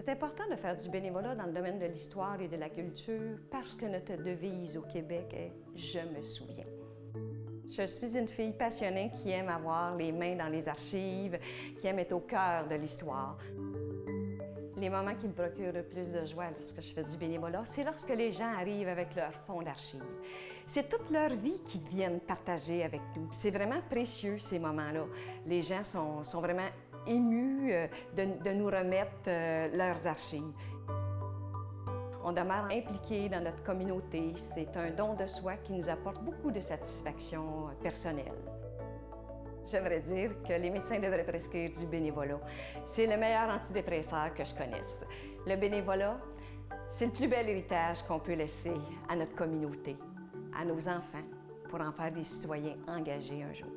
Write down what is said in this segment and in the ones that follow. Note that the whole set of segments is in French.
C'est important de faire du bénévolat dans le domaine de l'histoire et de la culture parce que notre devise au Québec est « Je me souviens ». Je suis une fille passionnée qui aime avoir les mains dans les archives, qui aime être au cœur de l'histoire. Les moments qui me procurent le plus de joie lorsque je fais du bénévolat, c'est lorsque les gens arrivent avec leur fonds d'archives. C'est toute leur vie qu'ils viennent partager avec nous. C'est vraiment précieux, ces moments-là. Les gens sont vraiment émus de nous remettre leurs archives. On demeure impliqué dans notre communauté. C'est un don de soi qui nous apporte beaucoup de satisfaction personnelle. J'aimerais dire que les médecins devraient prescrire du bénévolat. C'est le meilleur antidépresseur que je connaisse. Le bénévolat, c'est le plus bel héritage qu'on peut laisser à notre communauté, à nos enfants, pour en faire des citoyens engagés un jour.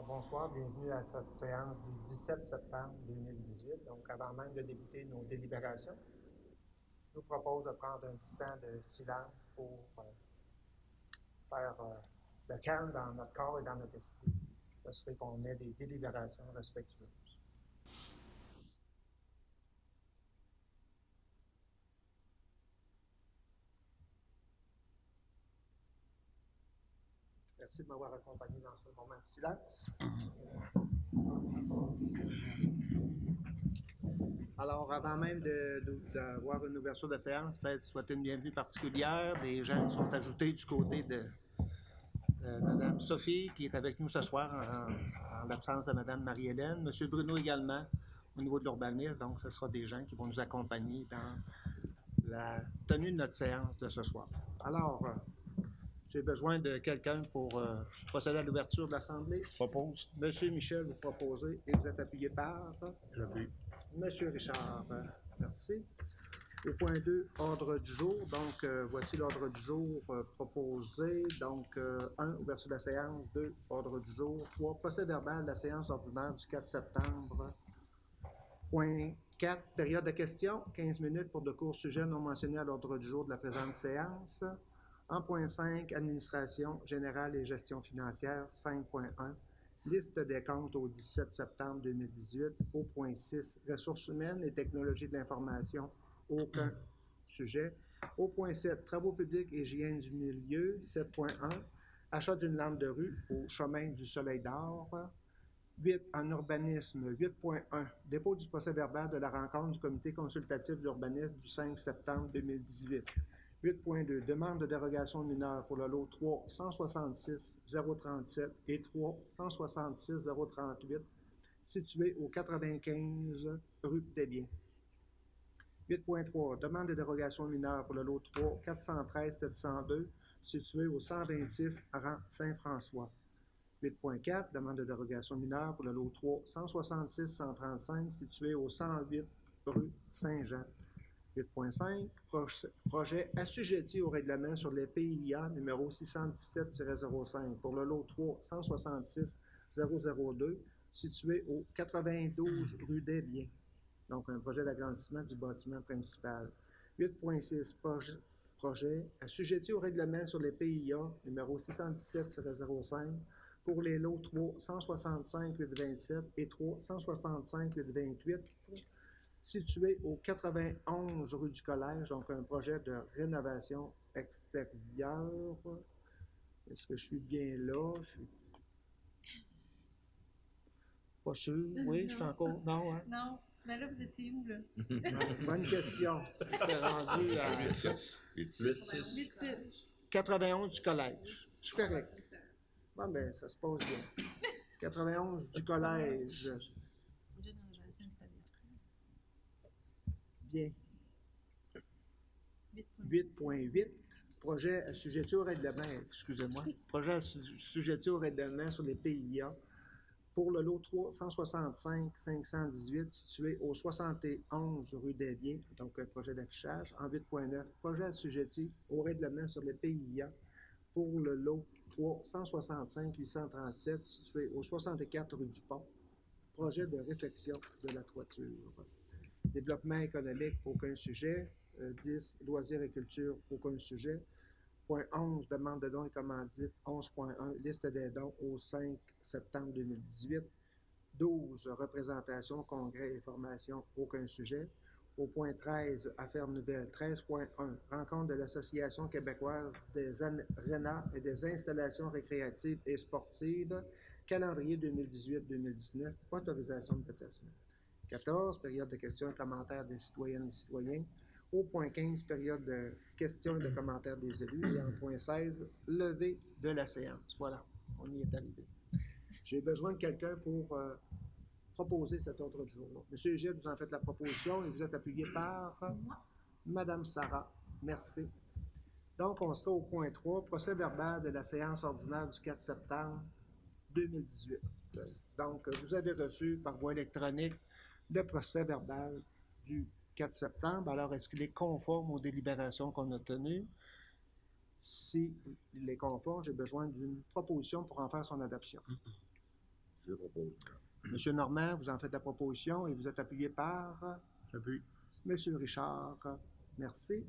Bonsoir, bienvenue à cette séance du 17 septembre 2018. Donc, avant même de débuter nos délibérations, je vous propose de prendre un petit temps de silence pour faire le calme dans notre corps et dans notre esprit. Ça serait qu'on ait des délibérations respectueuses. Merci de m'avoir accompagné dans ce moment de silence. Alors, avant même d'avoir une ouverture de séance, peut-être souhaiter une bienvenue particulière. Des gens qui sont ajoutés du côté de Mme Sophie, qui est avec nous ce soir en l'absence de Mme Marie-Hélène. M. Bruno également, au niveau de l'urbanisme. Donc, ce sera des gens qui vont nous accompagner dans la tenue de notre séance de ce soir. Alors, j'ai besoin de quelqu'un pour procéder à l'ouverture de l'Assemblée. Je propose. Monsieur Michel, vous proposez et vous êtes appuyé par? J'appuie. Monsieur Richard, merci. Et point 2, ordre du jour. Donc, voici l'ordre du jour proposé. Donc, 1, ouverture de la séance. 2, ordre du jour. 3, procès verbal de la séance ordinaire du 4 septembre. Point 4, période de questions. 15 minutes pour de courts sujets non mentionnés à l'ordre du jour de la présente séance. En point 5, administration générale et gestion financière. 5.1, liste des comptes au 17 septembre 2018. Au point 6, ressources humaines et technologies de l'information. Aucun sujet. Au point 7, travaux publics et hygiène du milieu. 7.1, achat d'une lampe de rue au chemin du Soleil d'Or. 8, en urbanisme. 8.1, dépôt du procès verbal de la rencontre du comité consultatif d'urbanisme du 5 septembre 2018. 8.2, demande de dérogation mineure pour le lot 3 166 037 et 3 166 038, situé au 95 rue des Biens. 8.3, demande de dérogation mineure pour le lot 3 413 702, situé au 126 rang Saint-François. 8.4, demande de dérogation mineure pour le lot 3 166 135, situé au 108 rue Saint-Jean. 8.5, projet assujetti au règlement sur les PIA numéro 617-05 pour le lot 3 166 002, situé au 92 rue des Biens. Donc, un projet d'agrandissement du bâtiment principal. 8.6, projet assujetti au règlement sur les PIA numéro 617-05 pour les lots 3 165 827 et 3 165 828, situé au 91 rue du Collège, donc un projet de rénovation extérieure. Est-ce que je suis bien là? Je suis pas sûr. Oui, je suis encore... Non, hein? Non. Mais là, vous étiez où, là? Bonne question. J'étais rendu à... 8-6. 91 du Collège. Je suis correct. Bon, ben, ça se passe bien. 91 du Collège. Bien. 8.8, projet assujetti au règlement, excusez-moi, projet assujetti au règlement sur les PIA pour le lot 3 165 518 situé au 71 rue des Biens, donc un projet d'affichage. En 8.9, projet assujetti au règlement sur les PIA pour le lot 3 165 837 situé au 64 rue du Pont. projet de réfection de la toiture. Développement économique, aucun sujet. 10, loisirs et culture, aucun sujet. Point 11, demande de dons et commandites, 11.1, liste des dons au 5 septembre 2018. 12, représentation, congrès et formation, aucun sujet. Au point 13, affaires nouvelles, 13.1, rencontre de l'Association québécoise des arénas et des installations récréatives et sportives, calendrier 2018-2019, autorisation de déplacement. 14, période de questions et commentaires des citoyennes et citoyens. Au point 15, période de questions et de commentaires des élus. Et en point 16, levée de la séance. Voilà, on y est arrivé. J'ai besoin de quelqu'un pour proposer cet ordre du jour-là. Monsieur Egide, vous en faites la proposition et vous êtes appuyé par Madame Sarah. Merci. Donc, on sera au point 3, procès verbal de la séance ordinaire du 4 septembre 2018. Donc, vous avez reçu par voie électronique le procès verbal du 4 septembre. Alors, est-ce qu'il est conforme aux délibérations qu'on a tenues? S'il est conforme, j'ai besoin d'une proposition pour en faire son adoption. Je propose. Monsieur Normand, vous en faites la proposition et vous êtes appuyé par J'appuie. Monsieur Richard. Merci.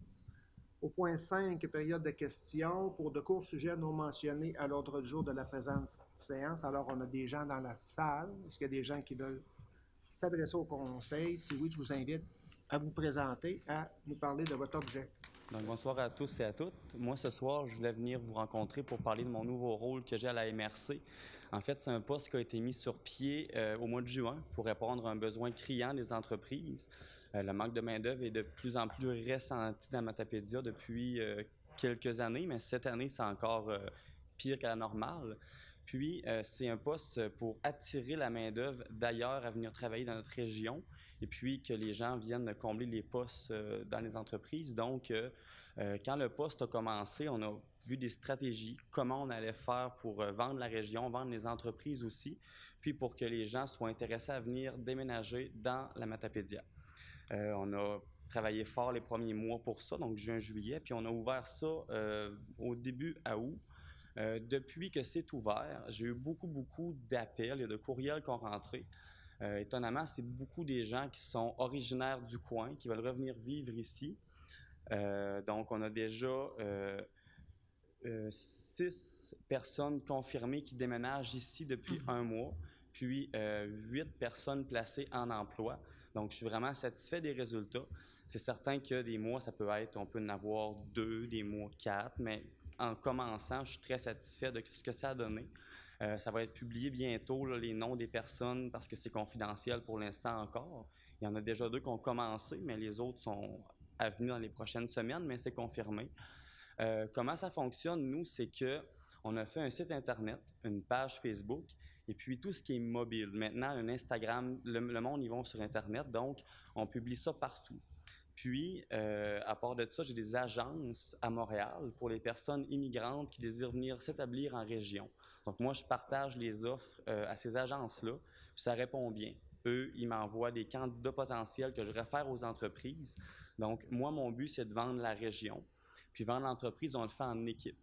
Au point 5, période de questions pour de courts sujets non mentionnés à l'ordre du jour de la présente séance. Alors, on a des gens dans la salle. Est-ce qu'il y a des gens qui veulent s'adresser au conseil? Si oui, je vous invite à vous présenter, à nous parler de votre objet. Donc, bonsoir à tous et à toutes. Moi, ce soir, je voulais venir vous rencontrer pour parler de mon nouveau rôle que j'ai à la MRC. En fait, c'est un poste qui a été mis sur pied au mois de juin pour répondre à un besoin criant des entreprises. Le manque de main-d'œuvre est de plus en plus ressenti dans Matapédia depuis quelques années, mais cette année, c'est encore pire qu'à la normale. Puis, c'est un poste pour attirer la main-d'œuvre d'ailleurs à venir travailler dans notre région et puis que les gens viennent combler les postes dans les entreprises. Donc, quand le poste a commencé, on a vu des stratégies, comment on allait faire pour vendre la région, vendre les entreprises aussi, puis pour que les gens soient intéressés à venir déménager dans la Matapédia. On a travaillé fort les premiers mois pour ça, donc juin, juillet, puis on a ouvert ça au début à août. Depuis que c'est ouvert, j'ai eu beaucoup d'appels et de courriels qui ont rentré. Étonnamment, c'est beaucoup des gens qui sont originaires du coin, qui veulent revenir vivre ici. Donc, on a déjà 6 personnes confirmées qui déménagent ici depuis un mois, puis 8 personnes placées en emploi. Donc, je suis vraiment satisfait des résultats. C'est certain que des mois, ça peut être, on peut en avoir 2, des mois 4, mais en commençant, je suis très satisfait de ce que ça a donné. Ça va être publié bientôt, là, les noms des personnes, parce que c'est confidentiel pour l'instant encore. Il y en a déjà 2 qui ont commencé, mais les autres sont à venir dans les prochaines semaines, mais c'est confirmé. Comment ça fonctionne, nous, c'est qu'on a fait un site Internet, une page Facebook, et puis tout ce qui est mobile. Maintenant, un Instagram, le monde, ils vont sur Internet, donc on publie ça partout. Puis, à part de ça, j'ai des agences à Montréal pour les personnes immigrantes qui désirent venir s'établir en région. Donc, moi, je partage les offres à ces agences-là. Ça répond bien. Eux, ils m'envoient des candidats potentiels que je réfère aux entreprises. Donc, moi, mon but, c'est de vendre la région. Puis, vendre l'entreprise, on le fait en équipe.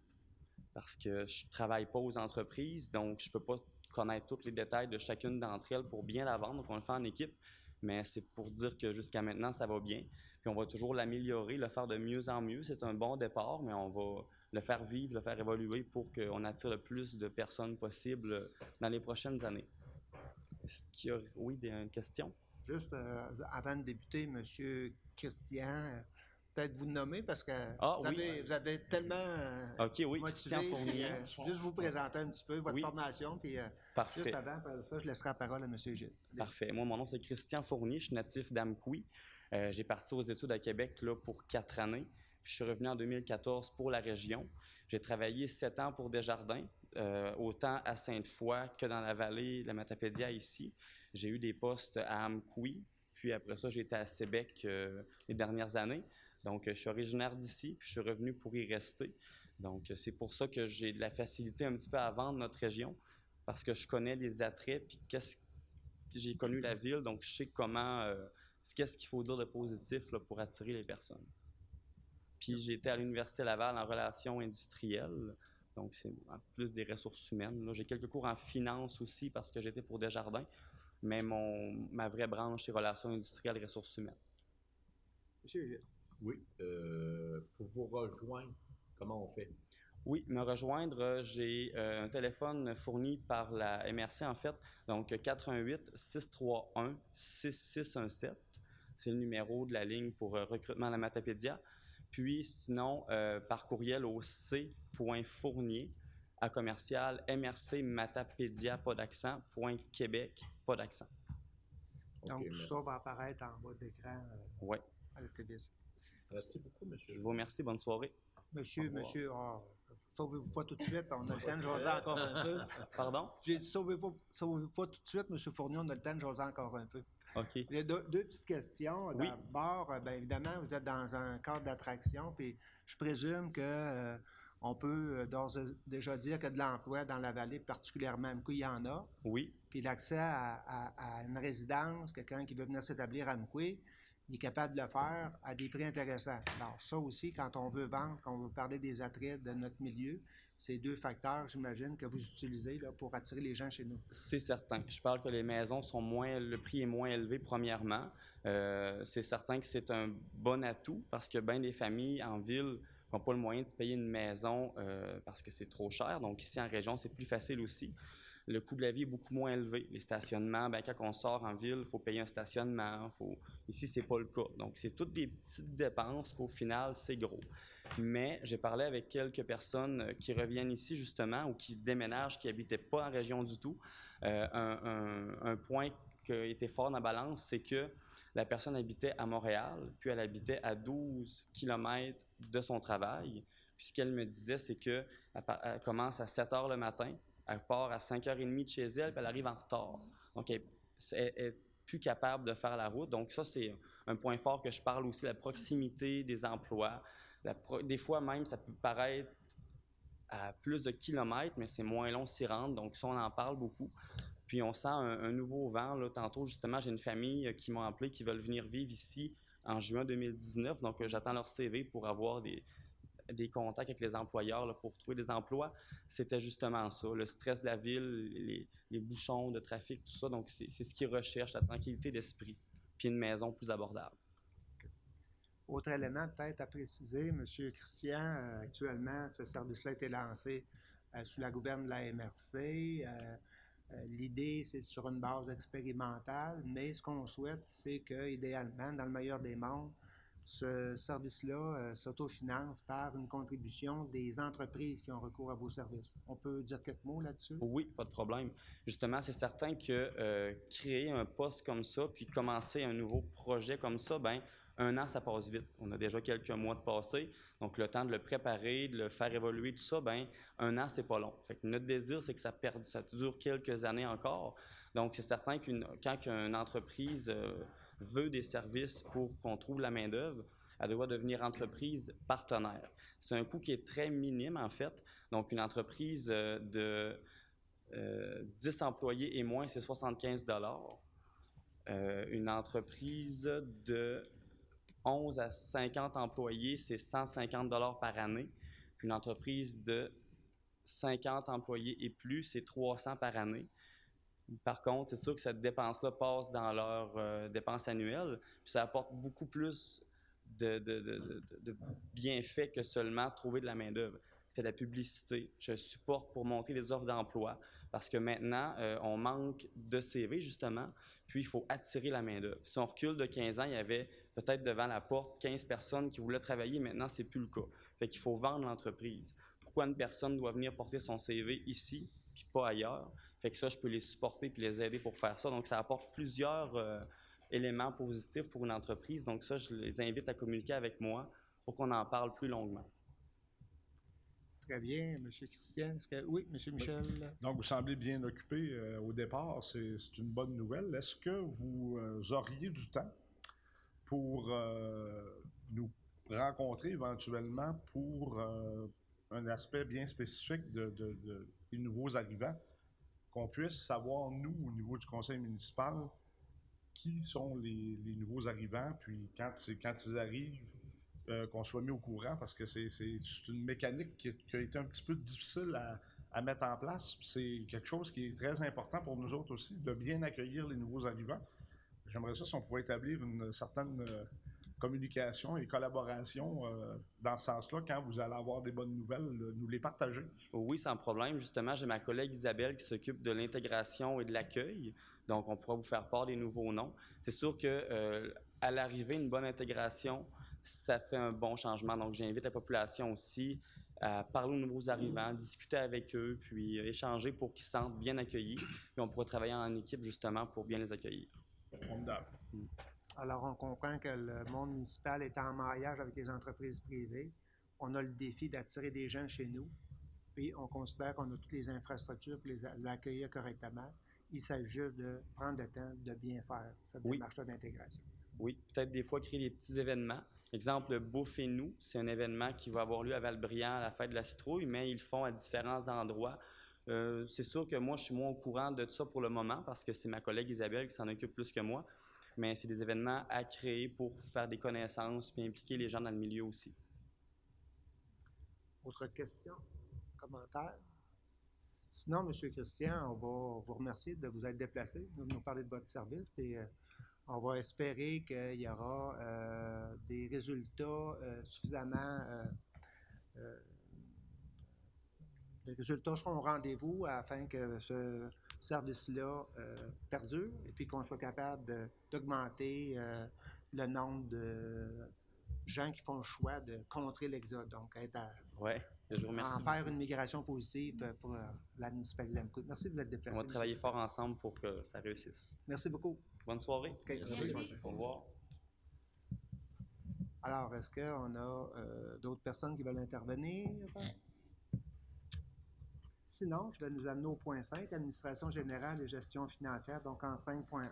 Parce que je ne travaille pas aux entreprises, donc je ne peux pas connaître tous les détails de chacune d'entre elles pour bien la vendre. Donc, on le fait en équipe. Mais c'est pour dire que jusqu'à maintenant, ça va bien. Puis on va toujours l'améliorer, le faire de mieux en mieux. C'est un bon départ, mais on va le faire vivre, le faire évoluer pour qu'on attire le plus de personnes possible dans les prochaines années. Est-ce qu'il y a, oui, une question? Juste avant de débuter, Monsieur Christian, peut-être vous nommer parce que vous avez tellement OK, oui, motivé, Christian Fournier. Juste vous présenter un petit peu votre formation, puis Parfait. juste avant ça, je laisserai la parole à M. Egide. Parfait. Moi, mon nom, c'est Christian Fournier. Je suis natif d'Amqui. J'ai parti aux études à Québec là, pour 4 années. Puis je suis revenu en 2014 pour la région. J'ai travaillé 7 ans pour Desjardins, autant à Sainte-Foy que dans la vallée, la Matapédia ici. J'ai eu des postes à Amqui. Puis après ça, j'ai été à Sébec les dernières années. Donc, je suis originaire d'ici, puis je suis revenu pour y rester. Donc, c'est pour ça que j'ai de la facilité un petit peu à vendre notre région, parce que je connais les attraits, puis j'ai connu la ville, donc je sais qu'est-ce qu'il faut dire de positif là, pour attirer les personnes. Puis j'ai été à l'Université Laval en relations industrielles, donc c'est plus des ressources humaines. Là, j'ai quelques cours en finance aussi parce que j'étais pour Desjardins, mais ma vraie branche, c'est relations industrielles et ressources humaines. Monsieur Gilles. Oui. Pour vous rejoindre, comment on fait? Oui, me rejoindre, j'ai un téléphone fourni par la MRC en fait, donc 418-631-6617. C'est le numéro de la ligne pour recrutement à la Matapédia. Puis sinon, par courriel au c.fournier@mrcmatapédia, pas d'accent, .québec, pas d'accent. Donc, Ok, tout ça va apparaître en bas d'écran Oui. à la télévision. Merci beaucoup, monsieur. Je vous remercie. Bonne soirée. Monsieur, Au revoir. sauvez-vous pas tout de suite, on a le temps de jaser encore un peu. Pardon? J'ai dit, sauvez-vous pas tout de suite, monsieur Fournier, on a le temps de jaser encore un peu. OK. Il y a deux petites questions. Oui. D'abord, bien évidemment, vous êtes dans un cadre d'attraction, puis je présume que on peut d'ores et déjà dire que de l'emploi dans la vallée, particulièrement à Amqui, il y en a. Oui. Puis l'accès à une résidence, quelqu'un qui veut venir s'établir à Amqui, il est capable de le faire à des prix intéressants. Alors ça aussi, quand on veut vendre, quand on veut parler des attraits de notre milieu, c'est deux facteurs, j'imagine, que vous utilisez là, pour attirer les gens chez nous. C'est certain. Je parle que les maisons sont le prix est moins élevé premièrement. C'est certain que c'est un bon atout parce que bien des familles en ville n'ont pas le moyen de se payer une maison parce que c'est trop cher. Donc ici en région, c'est plus facile aussi. Le coût de la vie est beaucoup moins élevé. Les stationnements, bien, quand on sort en ville, il faut payer un stationnement. Ici, c'est pas le cas. Donc, c'est toutes des petites dépenses qu'au final, c'est gros. Mais j'ai parlé avec quelques personnes qui reviennent ici, justement, ou qui déménagent, qui n'habitaient pas en région du tout. Un point qui a été fort dans la balance, c'est que la personne habitait à Montréal, puis elle habitait à 12 km de son travail. Puis ce qu'elle me disait, c'est qu'elle commence à 7 h le matin, elle part à 5h30 de chez elle, puis elle arrive en retard. Donc, elle est plus capable de faire la route. Donc, ça, c'est un point fort que je parle aussi, la proximité des emplois. Des fois, même, ça peut paraître à plus de kilomètres, mais c'est moins long s'y rendre. Donc, ça, on en parle beaucoup. Puis, on sent un nouveau vent. Là, tantôt, justement, j'ai une famille qui m'a appelé, qui veulent venir vivre ici en juin 2019. Donc, j'attends leur CV pour avoir des contacts avec les employeurs là, pour trouver des emplois. C'était justement ça, le stress de la ville, les bouchons de trafic, tout ça. Donc, c'est ce qu'ils recherchent, la tranquillité d'esprit, puis une maison plus abordable. Autre élément peut-être à préciser, M. Christian, actuellement, ce service-là a été lancé sous la gouverne de la MRC. L'idée, c'est sur une base expérimentale, mais ce qu'on souhaite, c'est que, idéalement, dans le meilleur des mondes, ce service-là s'autofinance par une contribution des entreprises qui ont recours à vos services. On peut dire quelques mots là-dessus? Oui, pas de problème. Justement, c'est certain que créer un poste comme ça, puis commencer un nouveau projet comme ça, ben un an, ça passe vite. On a déjà quelques mois de passé. Donc, le temps de le préparer, de le faire évoluer, tout ça, ben un an, c'est pas long. Fait que notre désir, c'est que ça dure quelques années encore. Donc, c'est certain quand une entreprise veut des services pour qu'on trouve la main-d'œuvre, elle doit devenir entreprise partenaire. C'est un coût qui est très minime, en fait. Donc, une entreprise de 10 employés et moins, c'est 75 $. Une entreprise de 11 à 50 employés, c'est 150 $ par année. Puis une entreprise de 50 employés et plus, c'est 300 par année. Par contre, c'est sûr que cette dépense-là passe dans leurs dépenses annuelles, puis ça apporte beaucoup plus de bienfaits que seulement trouver de la main-d'œuvre. C'est de la publicité. Je supporte pour monter les offres d'emploi parce que maintenant, on manque de CV, justement, puis il faut attirer la main-d'œuvre. Si on recule de 15 ans, il y avait peut-être devant la porte 15 personnes qui voulaient travailler. Maintenant, c'est plus le cas. Fait qu'il faut vendre l'entreprise. Pourquoi une personne doit venir porter son CV ici, puis pas ailleurs? Fait que ça, je peux les supporter puis les aider pour faire ça. Donc, ça apporte plusieurs éléments positifs pour une entreprise. Donc, ça, je les invite à communiquer avec moi pour qu'on en parle plus longuement. Très bien, M. Christian. Oui, M. Michel? Donc, vous semblez bien occupé au départ. C'est une bonne nouvelle. Est-ce que vous auriez du temps pour nous rencontrer éventuellement pour un aspect bien spécifique des nouveaux arrivants, qu'on puisse savoir, nous, au niveau du conseil municipal, qui sont les nouveaux arrivants, puis quand ils arrivent, qu'on soit mis au courant, parce que c'est une mécanique qui a été un petit peu difficile à mettre en place. C'est quelque chose qui est très important pour nous autres aussi, de bien accueillir les nouveaux arrivants. J'aimerais ça si on pouvait établir une certaine communication et collaboration dans ce sens-là, quand vous allez avoir des bonnes nouvelles, nous les partager. Oui, sans problème. Justement, j'ai ma collègue Isabelle qui s'occupe de l'intégration et de l'accueil. Donc, on pourra vous faire part des nouveaux noms. C'est sûr que à l'arrivée, une bonne intégration, ça fait un bon changement. Donc, j'invite la population aussi à parler aux nouveaux arrivants, discuter avec eux, puis échanger pour qu'ils se sentent bien accueillis. Puis on pourra travailler en équipe justement pour bien les accueillir. Formidable. Alors, on comprend que le monde municipal est en maillage avec les entreprises privées. On a le défi d'attirer des jeunes chez nous. Puis, on considère qu'on a toutes les infrastructures pour l'accueillir correctement. Il s'agit juste de prendre le temps de bien faire cette démarche-là d'intégration. Oui, peut-être des fois créer des petits événements. Exemple, Bouffe et nous, c'est un événement qui va avoir lieu à Val-Brillant à la fête de la citrouille, mais ils le font à différents endroits. C'est sûr que moi, je suis moins au courant de tout ça pour le moment parce que c'est ma collègue Isabelle qui s'en occupe plus que moi. Mais c'est des événements à créer pour faire des connaissances puis impliquer les gens dans le milieu aussi. Autre question? Commentaire? Sinon, M. Christian, on va vous remercier de vous être déplacé, de nous parler de votre service. Puis, on va espérer qu'il y aura des résultats suffisamment. Les résultats seront au rendez-vous afin que ce service-là perdure et puis qu'on soit capable d'augmenter le nombre de gens qui font le choix de contrer l'exode. Donc, Je vous remercie. en faire une migration positive pour la municipalité d'Amqui. Merci de vous être déplacé. On va travailler fort ensemble pour que ça réussisse. Merci beaucoup. Bonne soirée. Okay. Merci. Au revoir. Alors, est-ce qu'on a d'autres personnes qui veulent intervenir? Sinon, je vais nous amener au point 5, Administration générale et gestion financière, donc en 5.1,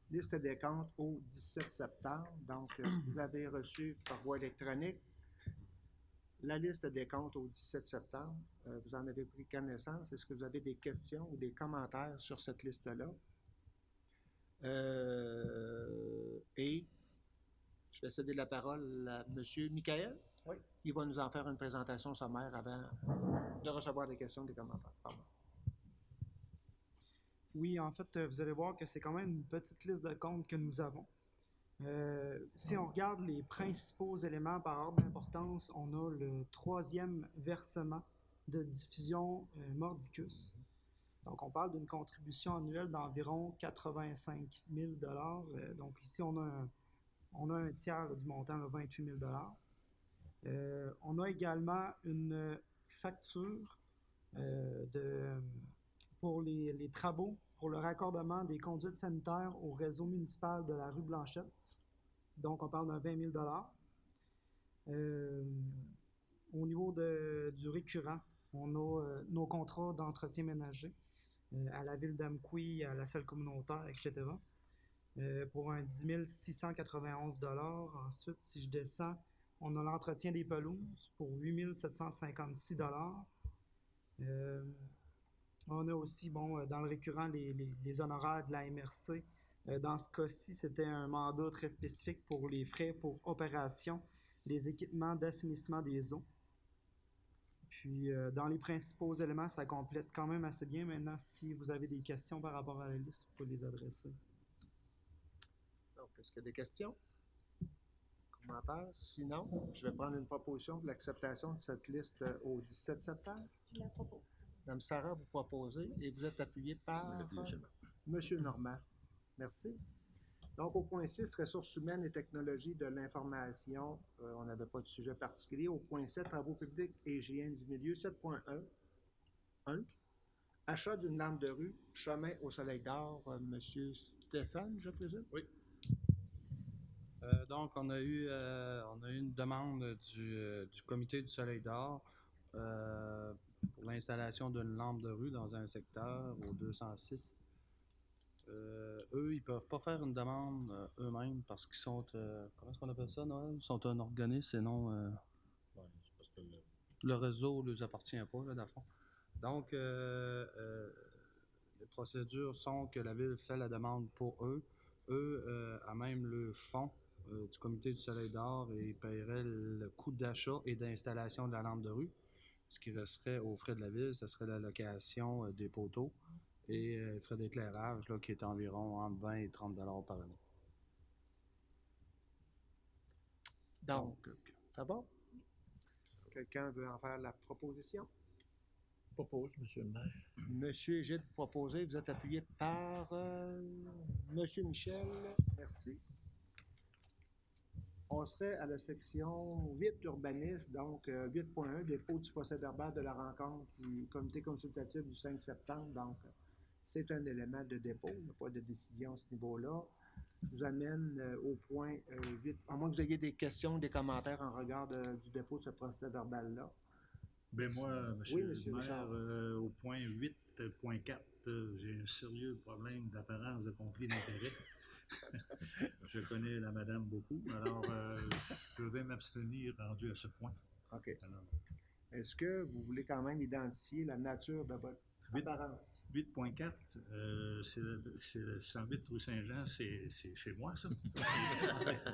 liste des comptes au 17 septembre. Donc, vous avez reçu par voie électronique la liste des comptes au 17 septembre. Vous en avez pris connaissance. Est-ce que vous avez des questions ou des commentaires sur cette liste-là? Et je vais céder la parole à M. Michael. Oui. Il va nous en faire une présentation sommaire avant de recevoir des questions, des commentaires. Pardon. Oui, en fait, vous allez voir que c'est quand même une petite liste de comptes que nous avons. Si on regarde les principaux éléments par ordre d'importance, on a le 3e versement de diffusion Mordicus. Donc, on parle d'une contribution annuelle d'environ 85 000 $. Donc, ici, on a un tiers du montant de 28 000 $. On a également une facture pour les travaux pour le raccordement des conduites sanitaires au réseau municipal de la rue Blanchette. Donc, on parle d'un 20 000 $. Au niveau du récurrent, on a nos contrats d'entretien ménager à la ville d'Amqui, à la salle communautaire, etc. Pour un 10 691 $. Ensuite, si je descends, on a l'entretien des pelouses pour 8 756 $. On a aussi, dans le récurrent, les honoraires de la MRC. Dans ce cas-ci, c'était un mandat très spécifique pour les frais pour opération, les équipements d'assainissement des eaux. Puis, dans les principaux éléments, ça complète quand même assez bien. Maintenant, si vous avez des questions par rapport à la liste, vous pouvez les adresser. Donc, est-ce qu'il y a des questions? Commentaires? Sinon, je vais prendre une proposition pour l'acceptation de cette liste au 17 septembre. Je la propose. Mme Sarah, vous proposez et vous êtes appuyé par M. Normand. Merci. Donc, au point 6, ressources humaines et technologies de l'information, on n'avait pas de sujet particulier. Au point 7, travaux publics et hygiène du milieu, 7.1. Achat d'une lampe de rue, chemin au Soleil d'Or, M. Stéphane, je présume? Oui. Donc, on a eu une demande du comité du Soleil d'Or pour l'installation d'une lampe de rue dans un secteur au 206. Eux, ils peuvent pas faire une demande eux-mêmes parce qu'ils sont, comment est-ce qu'on appelle ça, Noël? Ils sont un organisme et non... Ouais, c'est parce que le réseau ne les appartient pas, là, dans le fond. Donc, les procédures sont que la ville fait la demande pour eux. Eux, à même le fonds du comité du Soleil d'Or, ils paieraient le coût d'achat et d'installation de la lampe de rue. Ce qui resterait aux frais de la ville, ce serait la location des poteaux et les frais d'éclairage là, qui est environ entre 20 et 30 $ par année. Donc, ça va? Quelqu'un veut en faire la proposition? Propose, Monsieur le maire. Monsieur Gilles, proposé, vous êtes appuyé par Monsieur Michel. Merci. On serait à la section 8 urbanisme, donc 8.1, dépôt du procès-verbal de la rencontre du comité consultatif du 5 septembre. Donc, c'est un élément de dépôt, il n'y a pas de décision à ce niveau-là. Je vous amène au point 8, à moins que vous ayez des questions, des commentaires en regard du dépôt de ce procès-verbal-là. Ben moi, Monsieur Oui, le Monsieur maire, Richard. au point 8.4, j'ai un sérieux problème d'apparence de conflit d'intérêt. Je connais la madame beaucoup, alors je vais m'abstenir rendu à ce point. OK. Alors, Est-ce que vous voulez quand même identifier la nature de votre apparence? 8.4, c'est le 108 rue Saint-Jean, c'est chez moi, ça.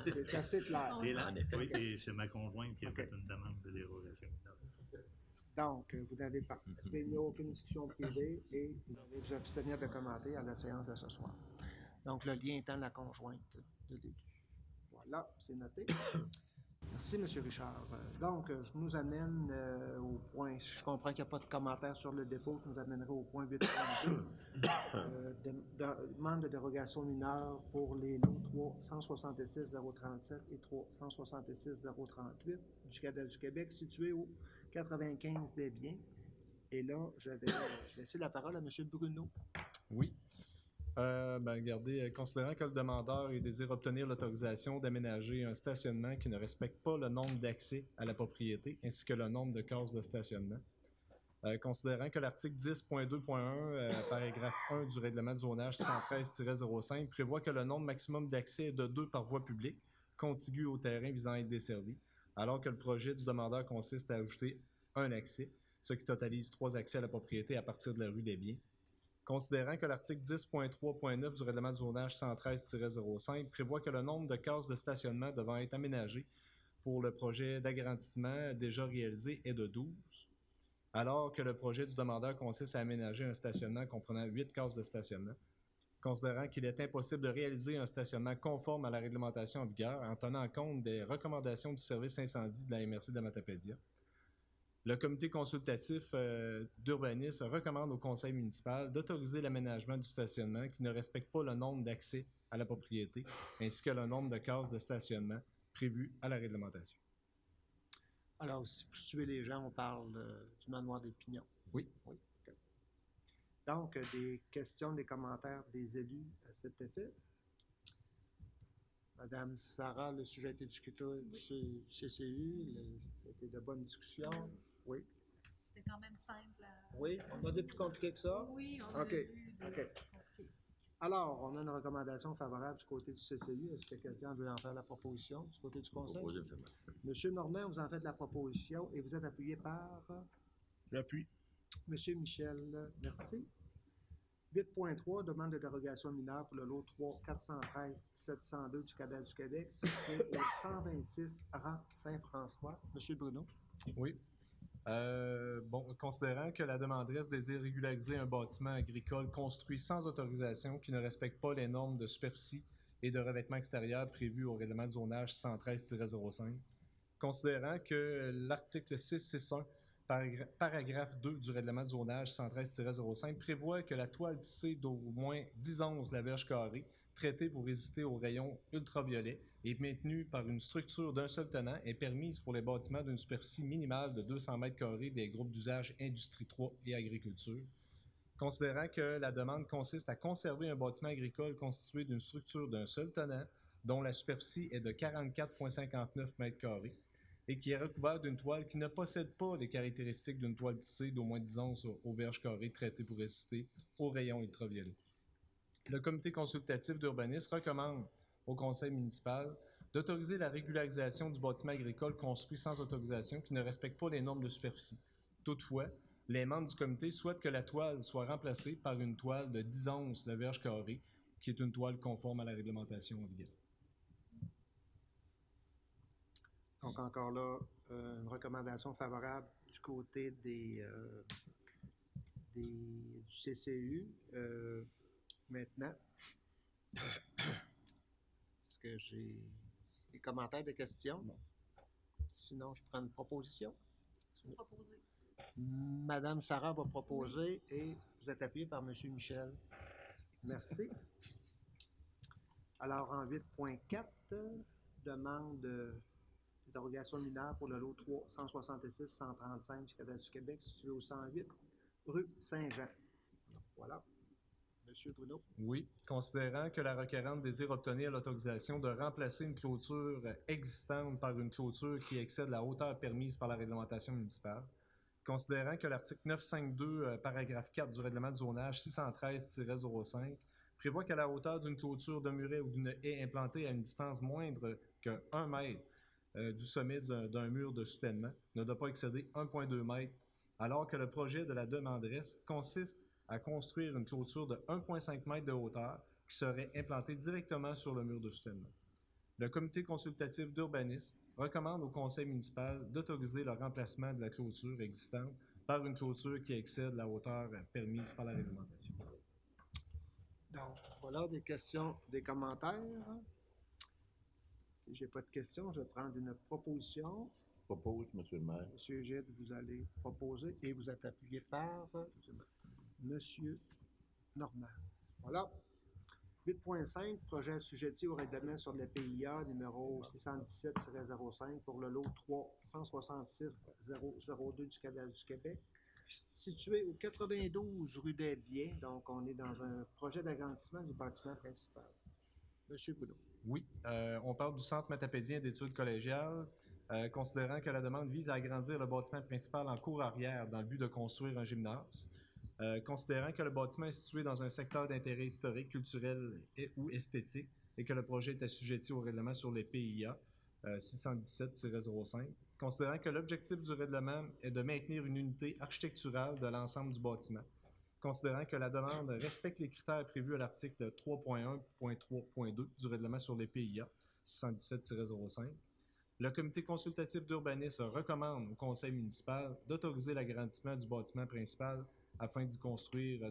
C'est assez clair. Et là, oui, et c'est ma conjointe qui a OK. fait une demande de dérogation. Donc, vous n'avez participé, il n'y a aucune discussion privée et vous allez vous abstenir de commenter à la séance de ce soir. Donc, le lien étant la conjointe de l'élu. Voilà, c'est noté. Merci, M. Richard. Donc, je nous amène au point, je comprends qu'il n'y a pas de commentaire sur le dépôt, je nous amènerai au point 8.2. Demande de dérogation mineure pour les lots 366-037 et 366-038 du Cadastre du Québec, situés au 95 des biens. Et là, je vais laisser la parole à M. Bruno. Oui. Regardez, considérant que le demandeur désire obtenir l'autorisation d'aménager un stationnement qui ne respecte pas le nombre d'accès à la propriété ainsi que le nombre de cases de stationnement. Considérant que l'article 10.2.1, paragraphe 1 du règlement de zonage 113-05 prévoit que le nombre maximum d'accès est de 2 par voie publique, contiguë au terrain visant à être desservi, alors que le projet du demandeur consiste à ajouter un accès, ce qui totalise 3 accès à la propriété à partir de la rue des Biens. Considérant que l'article 10.3.9 du règlement de zonage 113-05 prévoit que le nombre de cases de stationnement devant être aménagées pour le projet d'agrandissement déjà réalisé est de 12, alors que le projet du demandeur consiste à aménager un stationnement comprenant 8 cases de stationnement. Considérant qu'il est impossible de réaliser un stationnement conforme à la réglementation en vigueur en tenant compte des recommandations du service incendie de la MRC de Matapédia, le comité consultatif d'urbanisme recommande au conseil municipal d'autoriser l'aménagement du stationnement qui ne respecte pas le nombre d'accès à la propriété ainsi que le nombre de cases de stationnement prévu à la réglementation. Alors, si vous suivez les gens, on parle du manoir des Pignons. Oui. Oui. Okay. Donc, des questions, des commentaires des élus à cet effet? Madame Sarah, le sujet a été discuté du CCU, c'était de bonnes discussions. Oui. C'était quand même simple. Oui, on a des plus compliqués que ça? Oui, on a OK. eu des OK. Alors, on a une recommandation favorable du côté du CCU. Est-ce que quelqu'un veut en faire la proposition du côté du conseil? Monsieur Normand, vous en faites la proposition et vous êtes appuyé par? J'appuie. Monsieur Michel, merci. 8.3, demande de dérogation mineure pour le lot 3-413-702 du Cadastre du Québec, situé au 126 rang Saint-François. Monsieur Bruno. Oui. Considérant que la demanderesse désire régulariser un bâtiment agricole construit sans autorisation qui ne respecte pas les normes de superficie et de revêtement extérieur prévues au règlement de zonage 113-05, considérant que l'article 661 paragraphe 2 du règlement de zonage 113-05 prévoit que la toile tissée d'au moins 10 onces la verge carrée, traitée pour résister aux rayons ultraviolets et maintenue par une structure d'un seul tenant est permise pour les bâtiments d'une superficie minimale de 200 m² des groupes d'usage Industrie 3 et Agriculture. Considérant que la demande consiste à conserver un bâtiment agricole constitué d'une structure d'un seul tenant, dont la superficie est de 44,59 m² et qui est recouvert d'une toile qui ne possède pas les caractéristiques d'une toile tissée d'au moins 10 onces aux verges carrées traitée pour résister aux rayons ultraviolets. Le comité consultatif d'urbanisme recommande au conseil municipal d'autoriser la régularisation du bâtiment agricole construit sans autorisation qui ne respecte pas les normes de superficie. Toutefois, les membres du comité souhaitent que la toile soit remplacée par une toile de 10 onces la verge carrée, qui est une toile conforme à la réglementation en vigueur. Donc, encore là, une recommandation favorable du du côté du CCU maintenant. Est-ce que j'ai des commentaires, des questions? Non. Sinon, je prends une proposition. Proposé. Madame Sarah va proposer et vous êtes appuyé par Monsieur Michel. Merci. Alors, en 8.4, demande d'interrogation mineure pour le lot 366-135 du Cadastre du Québec, situé au 108 rue Saint-Jean. Voilà. Monsieur Bruno. Oui, considérant que la requérante désire obtenir l'autorisation de remplacer une clôture existante par une clôture qui excède la hauteur permise par la réglementation municipale, considérant que l'article 952, paragraphe 4 du règlement de zonage 613-05 prévoit qu'à la hauteur d'une clôture de muret ou d'une haie implantée à une distance moindre que 1 mètre du sommet d'un mur de soutènement ne doit pas excéder 1,2 mètre, alors que le projet de la demanderesse consiste à construire une clôture de 1,5 mètre de hauteur qui serait implantée directement sur le mur de soutènement. Le comité consultatif d'urbanisme recommande au conseil municipal d'autoriser le remplacement de la clôture existante par une clôture qui excède la hauteur permise par la réglementation. Donc, voilà des questions, des commentaires. Si je n'ai pas de questions, je vais prendre une proposition. Propose, Monsieur le maire. Monsieur Gide, vous allez proposer et vous êtes appuyé par Monsieur Normand. Voilà. 8.5, projet assujetti au règlement sur le PIA numéro 617-05 pour le lot 366-002 du Cadastre du Québec, situé au 92 rue des Biens. Donc, on est dans un projet d'agrandissement du bâtiment principal. Monsieur Boudreau. Oui, on parle du Centre matapédien d'études collégiales, considérant que la demande vise à agrandir le bâtiment principal en cour arrière dans le but de construire un gymnase. Considérant que le bâtiment est situé dans un secteur d'intérêt historique, culturel ou esthétique et que le projet est assujetti au règlement sur les PIA 617-05, considérant que l'objectif du règlement est de maintenir une unité architecturale de l'ensemble du bâtiment, considérant que la demande respecte les critères prévus à l'article 3.1.3.2 du règlement sur les PIA 617-05, le comité consultatif d'urbanisme recommande au conseil municipal d'autoriser l'agrandissement du bâtiment principal afin de construire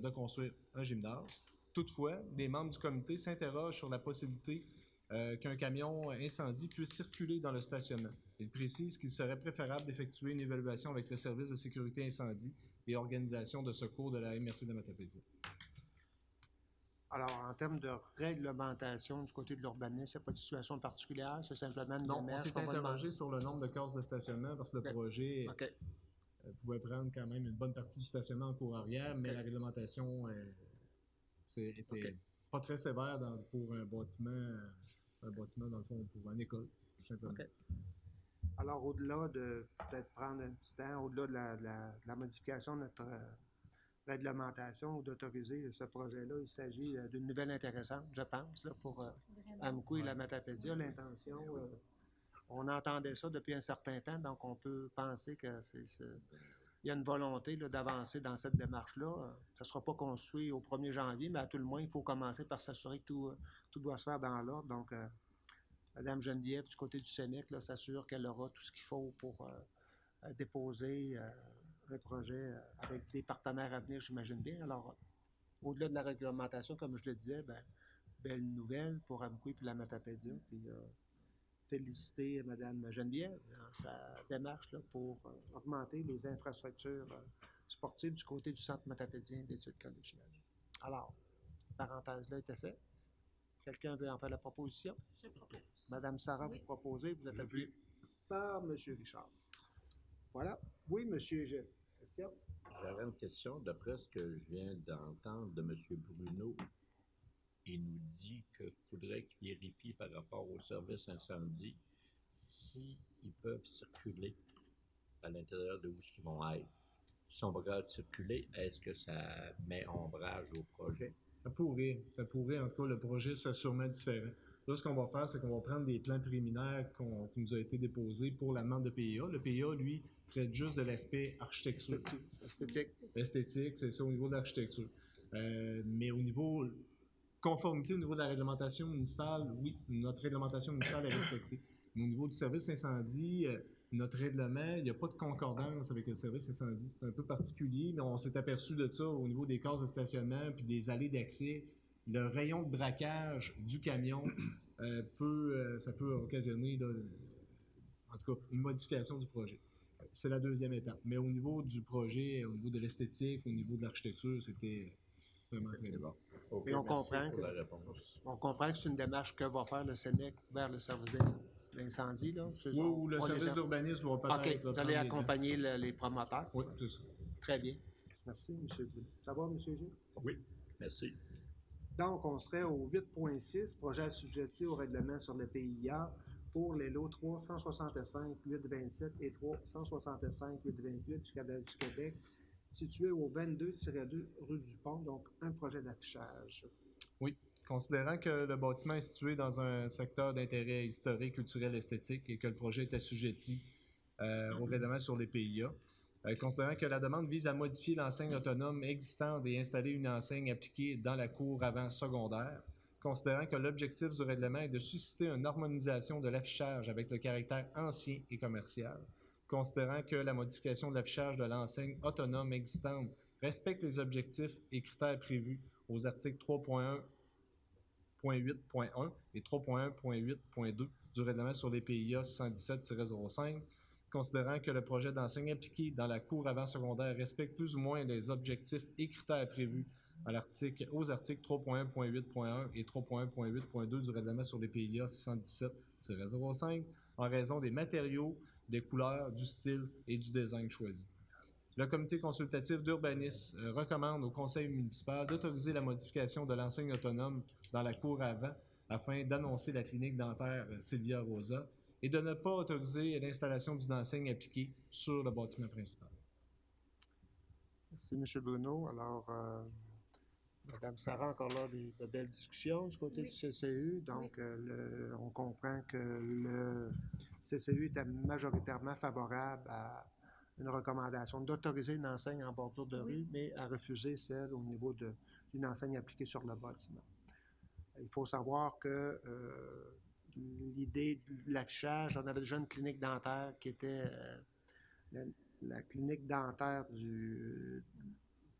un gymnase. Toutefois, les membres du comité s'interrogent sur la possibilité qu'un camion incendie puisse circuler dans le stationnement. Ils précisent qu'il serait préférable d'effectuer une évaluation avec le service de sécurité incendie et organisation de secours de la MRC de Matapédia. Alors, en termes de réglementation du côté de l'urbanisme, il n'y a pas de situation particulière, c'est simplement une démarche. On s'est interrogé sur le nombre de cases de stationnement parce que le projet pouvait prendre quand même une bonne partie du stationnement en cour arrière, mais la réglementation était pas très sévère pour un bâtiment dans le fond, pour une école, tout simplement. Alors, au-delà de peut-être prendre un petit temps, au-delà de la modification de notre réglementation ou d'autoriser ce projet-là, il s'agit d'une nouvelle intéressante, je pense, là, pour Amqui et la Matapédia. L'intention, on entendait ça depuis un certain temps, donc on peut penser que il y a une volonté là, d'avancer dans cette démarche-là. Ça ne sera pas construit au 1er janvier, mais à tout le moins, il faut commencer par s'assurer que tout doit se faire dans l'ordre. Donc, Mme Geneviève, du côté du Sénèque, s'assure qu'elle aura tout ce qu'il faut pour déposer un projet avec des partenaires à venir, j'imagine bien. Alors, au-delà de la réglementation, comme je le disais, belle nouvelle pour Amqui et la Matapédia. Puis, féliciter Mme Geneviève dans sa démarche là, pour augmenter les infrastructures sportives du côté du Centre matapédien d'études collégiales. Alors, parenthèse-là était faite. Quelqu'un veut en faire la proposition? Je propose. Mme Sarah, vous proposez, vous êtes appuyé par M. Richard. Voilà. Oui, M. Gilles. Question? J'avais une question. D'après ce que je viens d'entendre de M. Bruno, il nous dit qu'il faudrait qu'il vérifie par rapport au service incendie s'ils peuvent circuler à l'intérieur de où ils vont être. Si on regarde circuler, est-ce que ça met ombrage au projet? Ça pourrait. En tout cas, le projet sera sûrement différent. Là, ce qu'on va faire, c'est qu'on va prendre des plans préliminaires qui nous ont été déposés pour la demande de PIA. Le PIA, lui, traite juste de l'aspect architecture. Esthétique, c'est ça au niveau de l'architecture. Mais au niveau conformité, au niveau de la réglementation municipale, oui, notre réglementation municipale est respectée. Mais au niveau du service incendie, notre règlement, il n'y a pas de concordance avec le service incendie. C'est un peu particulier, mais on s'est aperçu de ça au niveau des cases de stationnement puis des allées d'accès. Le rayon de braquage du camion ça peut occasionner, là, en tout cas, une modification du projet. C'est la deuxième étape. Mais au niveau du projet, au niveau de l'esthétique, au niveau de l'architecture, c'était vraiment très bien. OK, Et on merci comprend pour que- la réponse. On comprend que c'est une démarche que va faire le SENEC vers le service d'incendie. Là. Oui, ou le On les service a- d'urbanisme va OK, peut-être vous allez prendre les devants. accompagner les promoteurs. Oui, c'est ça. Très bien. Merci, M. Bruno. Ça va, M. G? Oui, merci. Donc, on serait au 8.6, projet assujetti au règlement sur le PIA pour les lots 365-827 et 365-828 du Canada du Québec, situé au 22-2 rue du Pont, donc un projet d'affichage. Oui. Considérant que le bâtiment est situé dans un secteur d'intérêt historique, culturel, esthétique et que le projet est assujetti au règlement sur les PIA, considérant que la demande vise à modifier l'enseigne autonome existante et installer une enseigne appliquée dans la cour avant secondaire, considérant que l'objectif du règlement est de susciter une harmonisation de l'affichage avec le caractère ancien et commercial, considérant que la modification de l'affichage de l'enseigne autonome existante respecte les objectifs et critères prévus aux articles 3.1.8.1 et 3.1.8.2 du règlement sur les PIA 117-05, considérant que le projet d'enseigne appliqué dans la cour avant secondaire respecte plus ou moins les objectifs et critères prévus aux articles 3.1.8.1 et 3.1.8.2 du règlement sur les PIA 117-05 en raison des matériaux, des couleurs, du style et du design choisi. Le comité consultatif d'urbanisme recommande au conseil municipal d'autoriser la modification de l'enseigne autonome dans la cour avant afin d'annoncer la clinique dentaire Sylvia Rosa et de ne pas autoriser l'installation d'une enseigne appliquée sur le bâtiment principal. Merci, M. Bruno. Alors, Mme Sarah, encore là, de belles discussions du côté Oui. du CCU. Donc, on comprend que le CCU était majoritairement favorable à une recommandation d'autoriser une enseigne en bordure de rue, mais à refuser celle au niveau d'une enseigne appliquée sur le bâtiment. Il faut savoir que l'idée de l'affichage, on avait déjà une clinique dentaire qui était la clinique dentaire du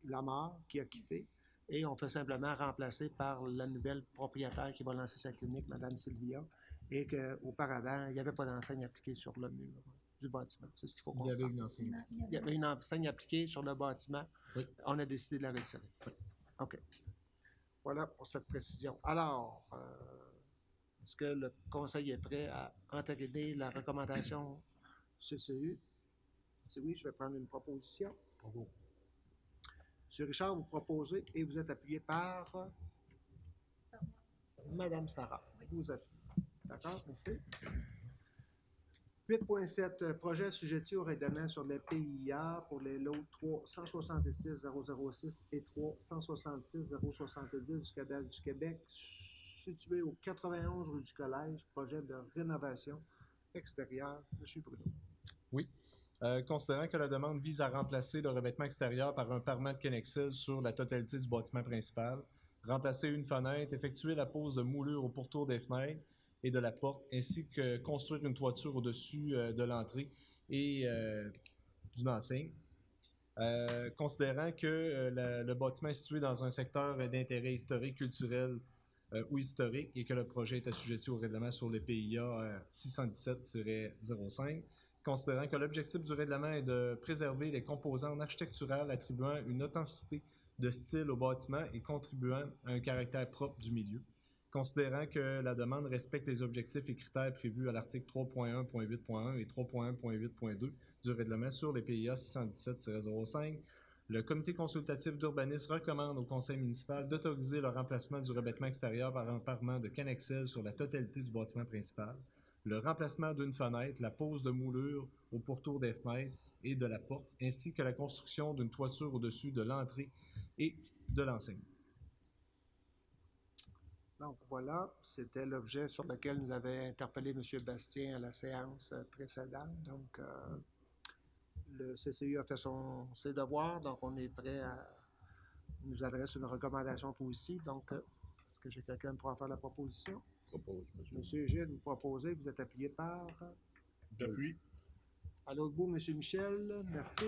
Lamar qui a quitté, et on fait simplement remplacer par la nouvelle propriétaire qui va lancer sa clinique, Mme Sylvia, et qu'auparavant, il n'y avait pas d'enseigne appliquée sur le mur du bâtiment. C'est ce qu'il faut Il y comprendre. avait une enseigne. Il y avait une enseigne appliquée sur le bâtiment. Oui. On a décidé de la retirer. Oui. OK. Voilà pour cette précision. Alors, est-ce que le Conseil est prêt à entériner la recommandation CCU? Si oui, je vais prendre une proposition. Bravo. M. Richard, vous proposez et vous êtes appuyé par Mme Sarah. Vous appuyez. D'accord, merci. 8.7, projet assujetti au règlement sur les PIA pour les lots 366-006 et 366-070 du Cadastre du Québec, situé au 91 rue du Collège, projet de rénovation extérieure. M. Bruno. Oui. Considérant que la demande vise à remplacer le revêtement extérieur par un parement de Kenexel sur la totalité du bâtiment principal, remplacer une fenêtre, effectuer la pose de moulures au pourtour des fenêtres et de la porte, ainsi que construire une toiture au-dessus de l'entrée et d'une enseigne. Considérant que le bâtiment est situé dans un secteur d'intérêt historique, culturel ou historique et que le projet est assujetti au règlement sur le PIA 617-05, considérant que l'objectif du règlement est de préserver les composantes architecturales attribuant une authenticité de style au bâtiment et contribuant à un caractère propre du milieu, considérant que la demande respecte les objectifs et critères prévus à l'article 3.1.8.1 et 3.1.8.2 du règlement sur les PIA 617-05, le comité consultatif d'urbanisme recommande au conseil municipal d'autoriser le remplacement du revêtement extérieur par un parement de Kenexel sur la totalité du bâtiment principal, le remplacement d'une fenêtre, la pose de moulures au pourtour des fenêtres et de la porte, ainsi que la construction d'une toiture au-dessus de l'entrée et de l'enseigne. Donc voilà, c'était l'objet sur lequel nous avait interpellé M. Bastien à la séance précédente. Donc, le CCU a fait ses devoirs, donc on est prêt à nous adresser une recommandation positive. Donc, est-ce que j'ai quelqu'un pour en faire la proposition? Propose, monsieur. Monsieur Gilles, vous proposez, vous êtes appuyé par J'appuie. À l'autre bout, M. Michel, merci.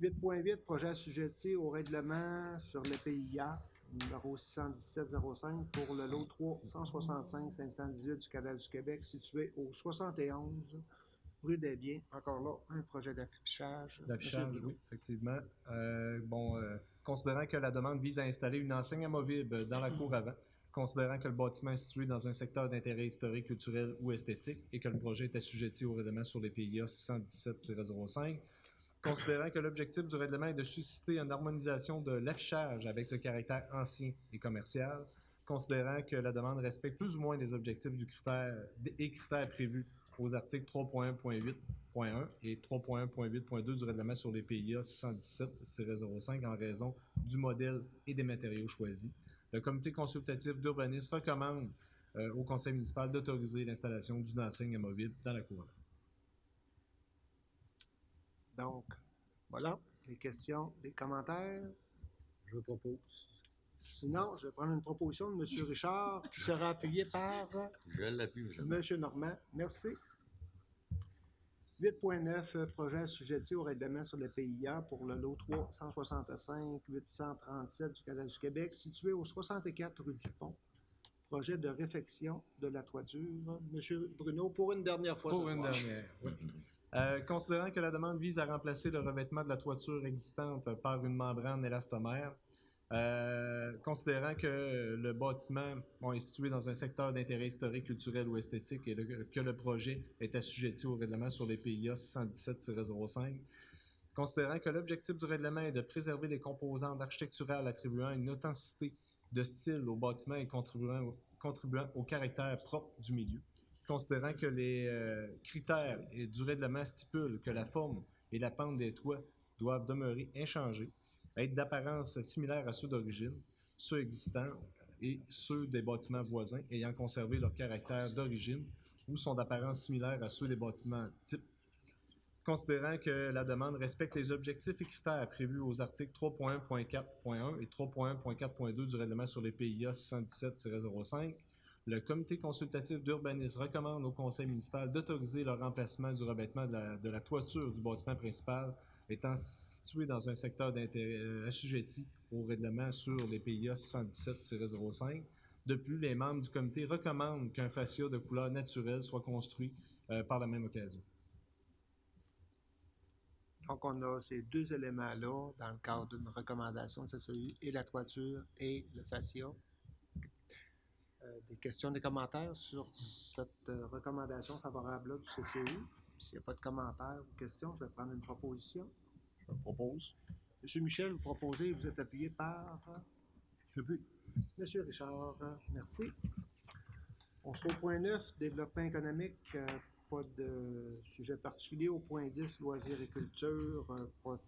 8.8, projet assujetti au règlement sur le PIA, numéro 61705 pour le lot 365-518 du Canal du Québec, situé au 71 rue des Biens. Encore là, un projet d'affichage. D'affichage, oui, effectivement. Considérant que la demande vise à installer une enseigne amovible dans la cour avant, considérant que le bâtiment est situé dans un secteur d'intérêt historique, culturel ou esthétique et que le projet est assujetti au règlement sur les PIA 617-05, considérant que l'objectif du règlement est de susciter une harmonisation de l'affichage avec le caractère ancien et commercial, considérant que la demande respecte plus ou moins les objectifs du critère prévus aux articles 3.1.8.1 et 3.1.8.2 du règlement sur les PIA 617-05 en raison du modèle et des matériaux choisis. Le comité consultatif d'urbanisme recommande au conseil municipal d'autoriser l'installation d'une enseigne amovible dans la cour. Donc, voilà, les questions, les commentaires. Je propose. Sinon, je vais prendre une proposition de M. Richard qui sera appuyée par Je l'appuie, M. Normand. Merci. 8.9, projet assujetti au règlement sur le PIA pour le lot 365-837 du Canal du Québec, situé au 64 rue du Pont. Projet de réfection de la toiture. M. Bruno, pour une dernière fois Pour ce une soir. dernière, oui. Considérant que la demande vise à remplacer le revêtement de la toiture existante par une membrane élastomère, considérant que le bâtiment est situé dans un secteur d'intérêt historique, culturel ou esthétique et que le projet est assujetti au règlement sur les PIA 617-05, considérant que l'objectif du règlement est de préserver les composantes architecturales attribuant une authenticité de style au bâtiment et contribuant au caractère propre du milieu, considérant que les critères du règlement stipulent que la forme et la pente des toits doivent demeurer inchangés, être d'apparence similaire à ceux d'origine, ceux existants et ceux des bâtiments voisins ayant conservé leur caractère d'origine ou sont d'apparence similaire à ceux des bâtiments types, considérant que la demande respecte les objectifs et critères prévus aux articles 3.1.4.1 et 3.1.4.2 du règlement sur les PIA 617-05, le comité consultatif d'urbanisme recommande au conseil municipal d'autoriser le remplacement du revêtement de la toiture du bâtiment principal étant situé dans un secteur d'intérêt assujetti au règlement sur les PIA 617-05. De plus, les membres du comité recommandent qu'un fascia de couleur naturelle soit construit par la même occasion. Donc, on a ces deux éléments-là dans le cadre d'une recommandation de CCU, et la toiture et le fascia. Des questions, des commentaires sur cette recommandation favorable-là du CCU? S'il n'y a pas de commentaires ou questions, je vais prendre une proposition. Je propose. M. Michel, vous proposez, vous êtes appuyé par? Oui. M. Richard, merci. On se trouve au point 9, développement économique. Pas de sujet particulier. Au point 10, loisirs et culture, pas de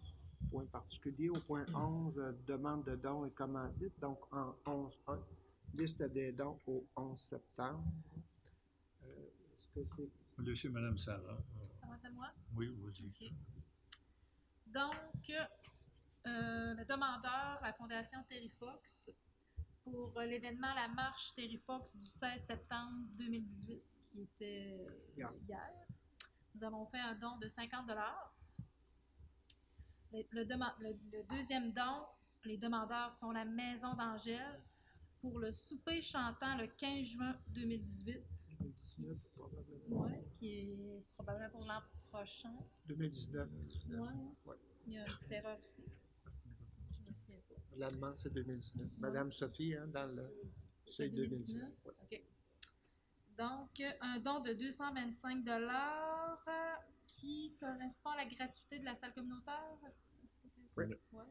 point particulier. Au point 11, demande de dons et commandites. Donc, en 11.1, liste des dons au 11 septembre. Est-ce que c'est... Laissez Mme Sarah. Ça va être à moi? Oui, vas-y. OK. Donc, le demandeur, la Fondation Terry Fox, pour l'événement La Marche Terry Fox du 16 septembre 2018, qui était hier. Nous avons fait un don de 50 $. Le deuxième don, les demandeurs sont la Maison d'Angèle pour le souper chantant le 15 juin 2018. 2019, probablement. Oui, qui est probablement pour l'an prochain. 2019. Ouais. Il y a une petite erreur ici. Je me souviens pas. La demande, c'est 2019. Madame Sophie, hein, dans le... C'est 2019. Ouais. OK. Donc, un don de 225 $ qui correspond à la gratuité de la salle communautaire. Oui. Ouais.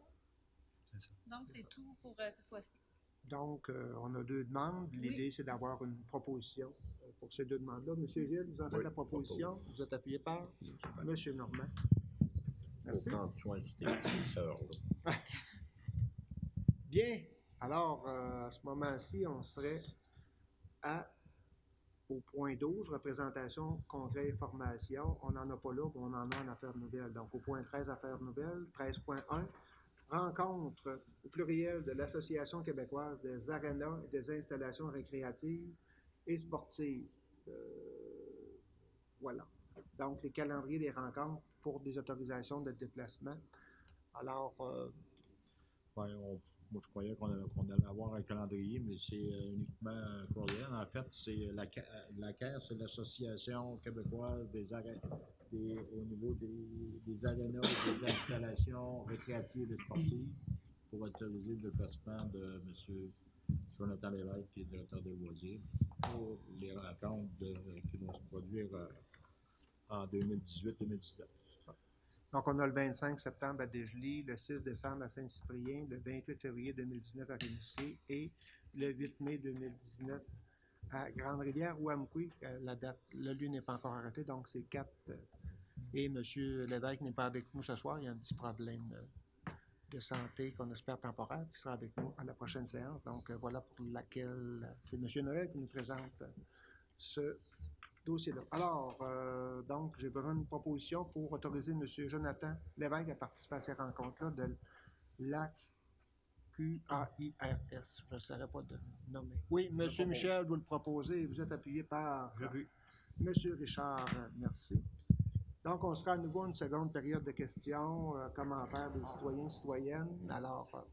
C'est ça. Donc, c'est tout pour cette fois-ci. Donc, on a deux demandes. L'idée, c'est d'avoir une proposition pour ces deux demandes-là. Monsieur Gilles, vous en faites la proposition. Vous êtes appuyé par Monsieur Normand. Merci. Faut prendre soin de ces petites sœurs-là. Bien. Alors, à ce moment-ci, on serait au point 12, représentation, congrès et formation. On n'en a pas là, mais on en a en affaires nouvelles. Donc, au point 13, affaires nouvelles. 13.1, rencontre au pluriel de l'Association québécoise des arénas et des installations récréatives et sportives. Voilà. Donc, les calendriers des rencontres pour des autorisations de déplacement. Alors, Ouais, moi, je croyais qu'on allait avoir un calendrier, mais c'est uniquement un courriel. En fait, c'est la CAIR, c'est l'Association québécoise au niveau des arénas, des installations récréatives et sportives pour autoriser le déplacement de M. Jonathan Lévesque, qui est directeur des loisirs, pour les rencontres qui vont se produire en 2018-2019. donc, on a le 25 septembre à Desjely, le 6 décembre à Saint-Cyprien, le 28 février 2019 à Rimouski et le 8 mai 2019 à Grande-Rivière ou à Amqui. La date, le lieu n'est pas encore arrêté, donc c'est 4. Et M. Lévesque n'est pas avec nous ce soir. Il y a un petit problème de santé qu'on espère temporaire, qui sera avec nous à la prochaine séance. Donc, voilà pour laquelle c'est M. Noël qui nous présente ce dossier-là. Alors, donc, j'ai besoin d'une proposition pour autoriser M. Jonathan Lévesque à participer à ces rencontres-là de l'AQAIRS. Je ne saurais pas de nommer. Oui, M. Michel, vous le proposez. Vous êtes appuyé par M. Richard. Merci. Donc, on sera à nouveau à une seconde période de questions, commentaires des citoyens et citoyennes. Alors,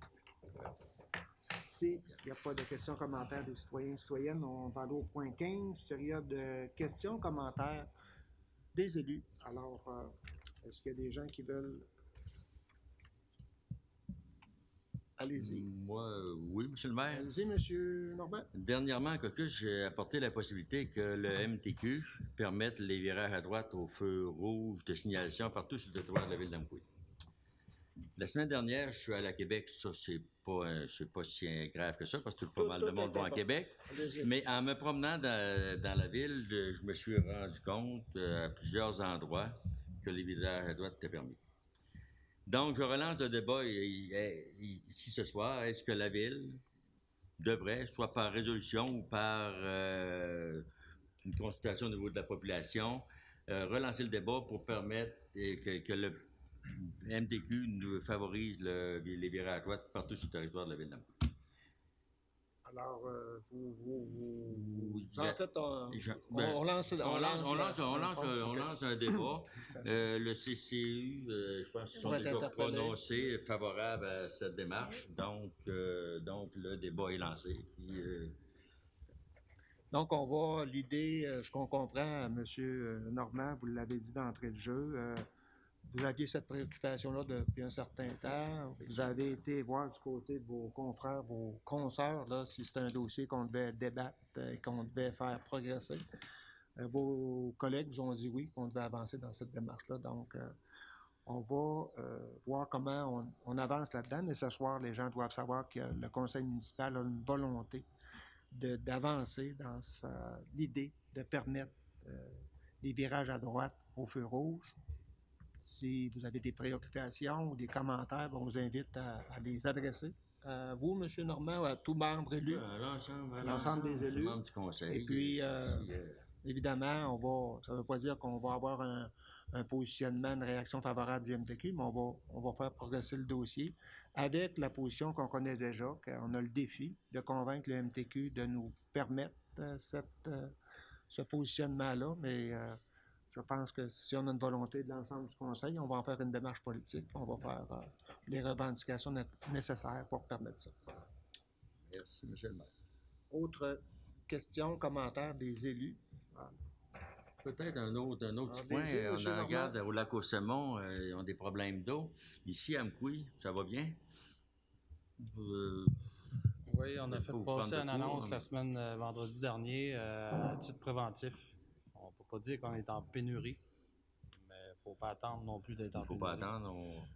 s'il n'y a pas de questions, commentaires des citoyens et citoyennes, on va aller au point 15, période de questions, commentaires des élus. Alors, est-ce qu'il y a des gens qui veulent... Allez-y. Moi, oui, M. le maire. Allez-y, M. Normand. Dernièrement, j'ai apporté la possibilité que le MTQ permette les virages à droite au feu rouge de signalisation partout sur le territoire de la ville d'Amqui. La semaine dernière, je suis allé à Québec. Ça, c'est pas si grave que ça, parce que pas mal de monde va à Québec. Mais en me promenant dans la ville, je me suis rendu compte à plusieurs endroits que les virages à droite étaient permis. Donc, je relance le débat ici ce soir. Est-ce que la ville devrait, soit par résolution ou par une consultation au niveau de la population, relancer le débat pour permettre que le MTQ nous favorise les virages à droite partout sur le territoire de la ville d'Amqui? Alors, en fait, on lance un débat. Le CCU, je pense qu'ils sont déjà prononcés favorables à cette démarche. Donc, le débat est lancé. Puis, donc, on va, l'idée, ce qu'on comprend, M. Normand, vous l'avez dit d'entrée de jeu, vous aviez cette préoccupation-là depuis un certain temps. Vous avez été voir du côté de vos confrères, vos consoeurs, là, si c'était un dossier qu'on devait débattre et qu'on devait faire progresser. Vos collègues vous ont dit oui, qu'on devait avancer dans cette démarche-là. Donc, on va voir comment on avance là-dedans. Mais ce soir, les gens doivent savoir que le conseil municipal a une volonté d'avancer dans l'idée de permettre les virages à droite au feu rouge. Si vous avez des préoccupations ou des commentaires, on vous invite à les adresser à vous, M. Normand, ou à tout membre élu, l'ensemble des élus. Du conseil, et puis, évidemment, ça ne veut pas dire qu'on va avoir un positionnement, une réaction favorable du MTQ, mais on va faire progresser le dossier avec la position qu'on connaît déjà, qu'on a le défi de convaincre le MTQ de nous permettre ce positionnement-là, mais je pense que si on a une volonté de l'ensemble du Conseil, on va en faire une démarche politique. On va faire les revendications nécessaires pour permettre ça. Merci, M. le maire. Autre question, commentaire des élus? Peut-être un autre petit point. On regarde au lac Au-Semont, ils ont des problèmes d'eau. Ici, à Amqui, ça va bien? Oui, on a fait passer une annonce la semaine vendredi dernier à titre préventif. On ne peut pas dire qu'on est en pénurie, mais il ne faut pas attendre non plus d'être en pénurie. Il ne faut pas attendre.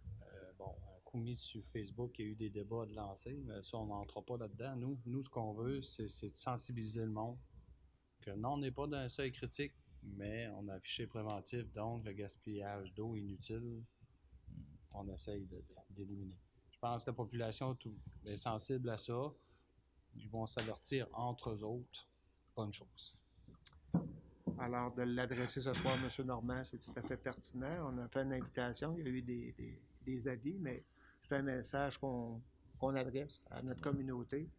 Un coup mis sur Facebook, il y a eu des débats de lancer, mais ça, on n'entre pas là-dedans. Nous, ce qu'on veut, c'est de sensibiliser le monde que non, on n'est pas d'un seuil critique, mais on a affiché préventif, donc le gaspillage d'eau inutile, on essaye d'éliminer. Je pense que la population est sensible à ça. Ils vont s'avertir entre eux autres. Bonne chose. Alors, de l'adresser ce soir, M. Normand, c'est tout à fait pertinent. On a fait une invitation, il y a eu des avis, mais c'est un message qu'on adresse à notre communauté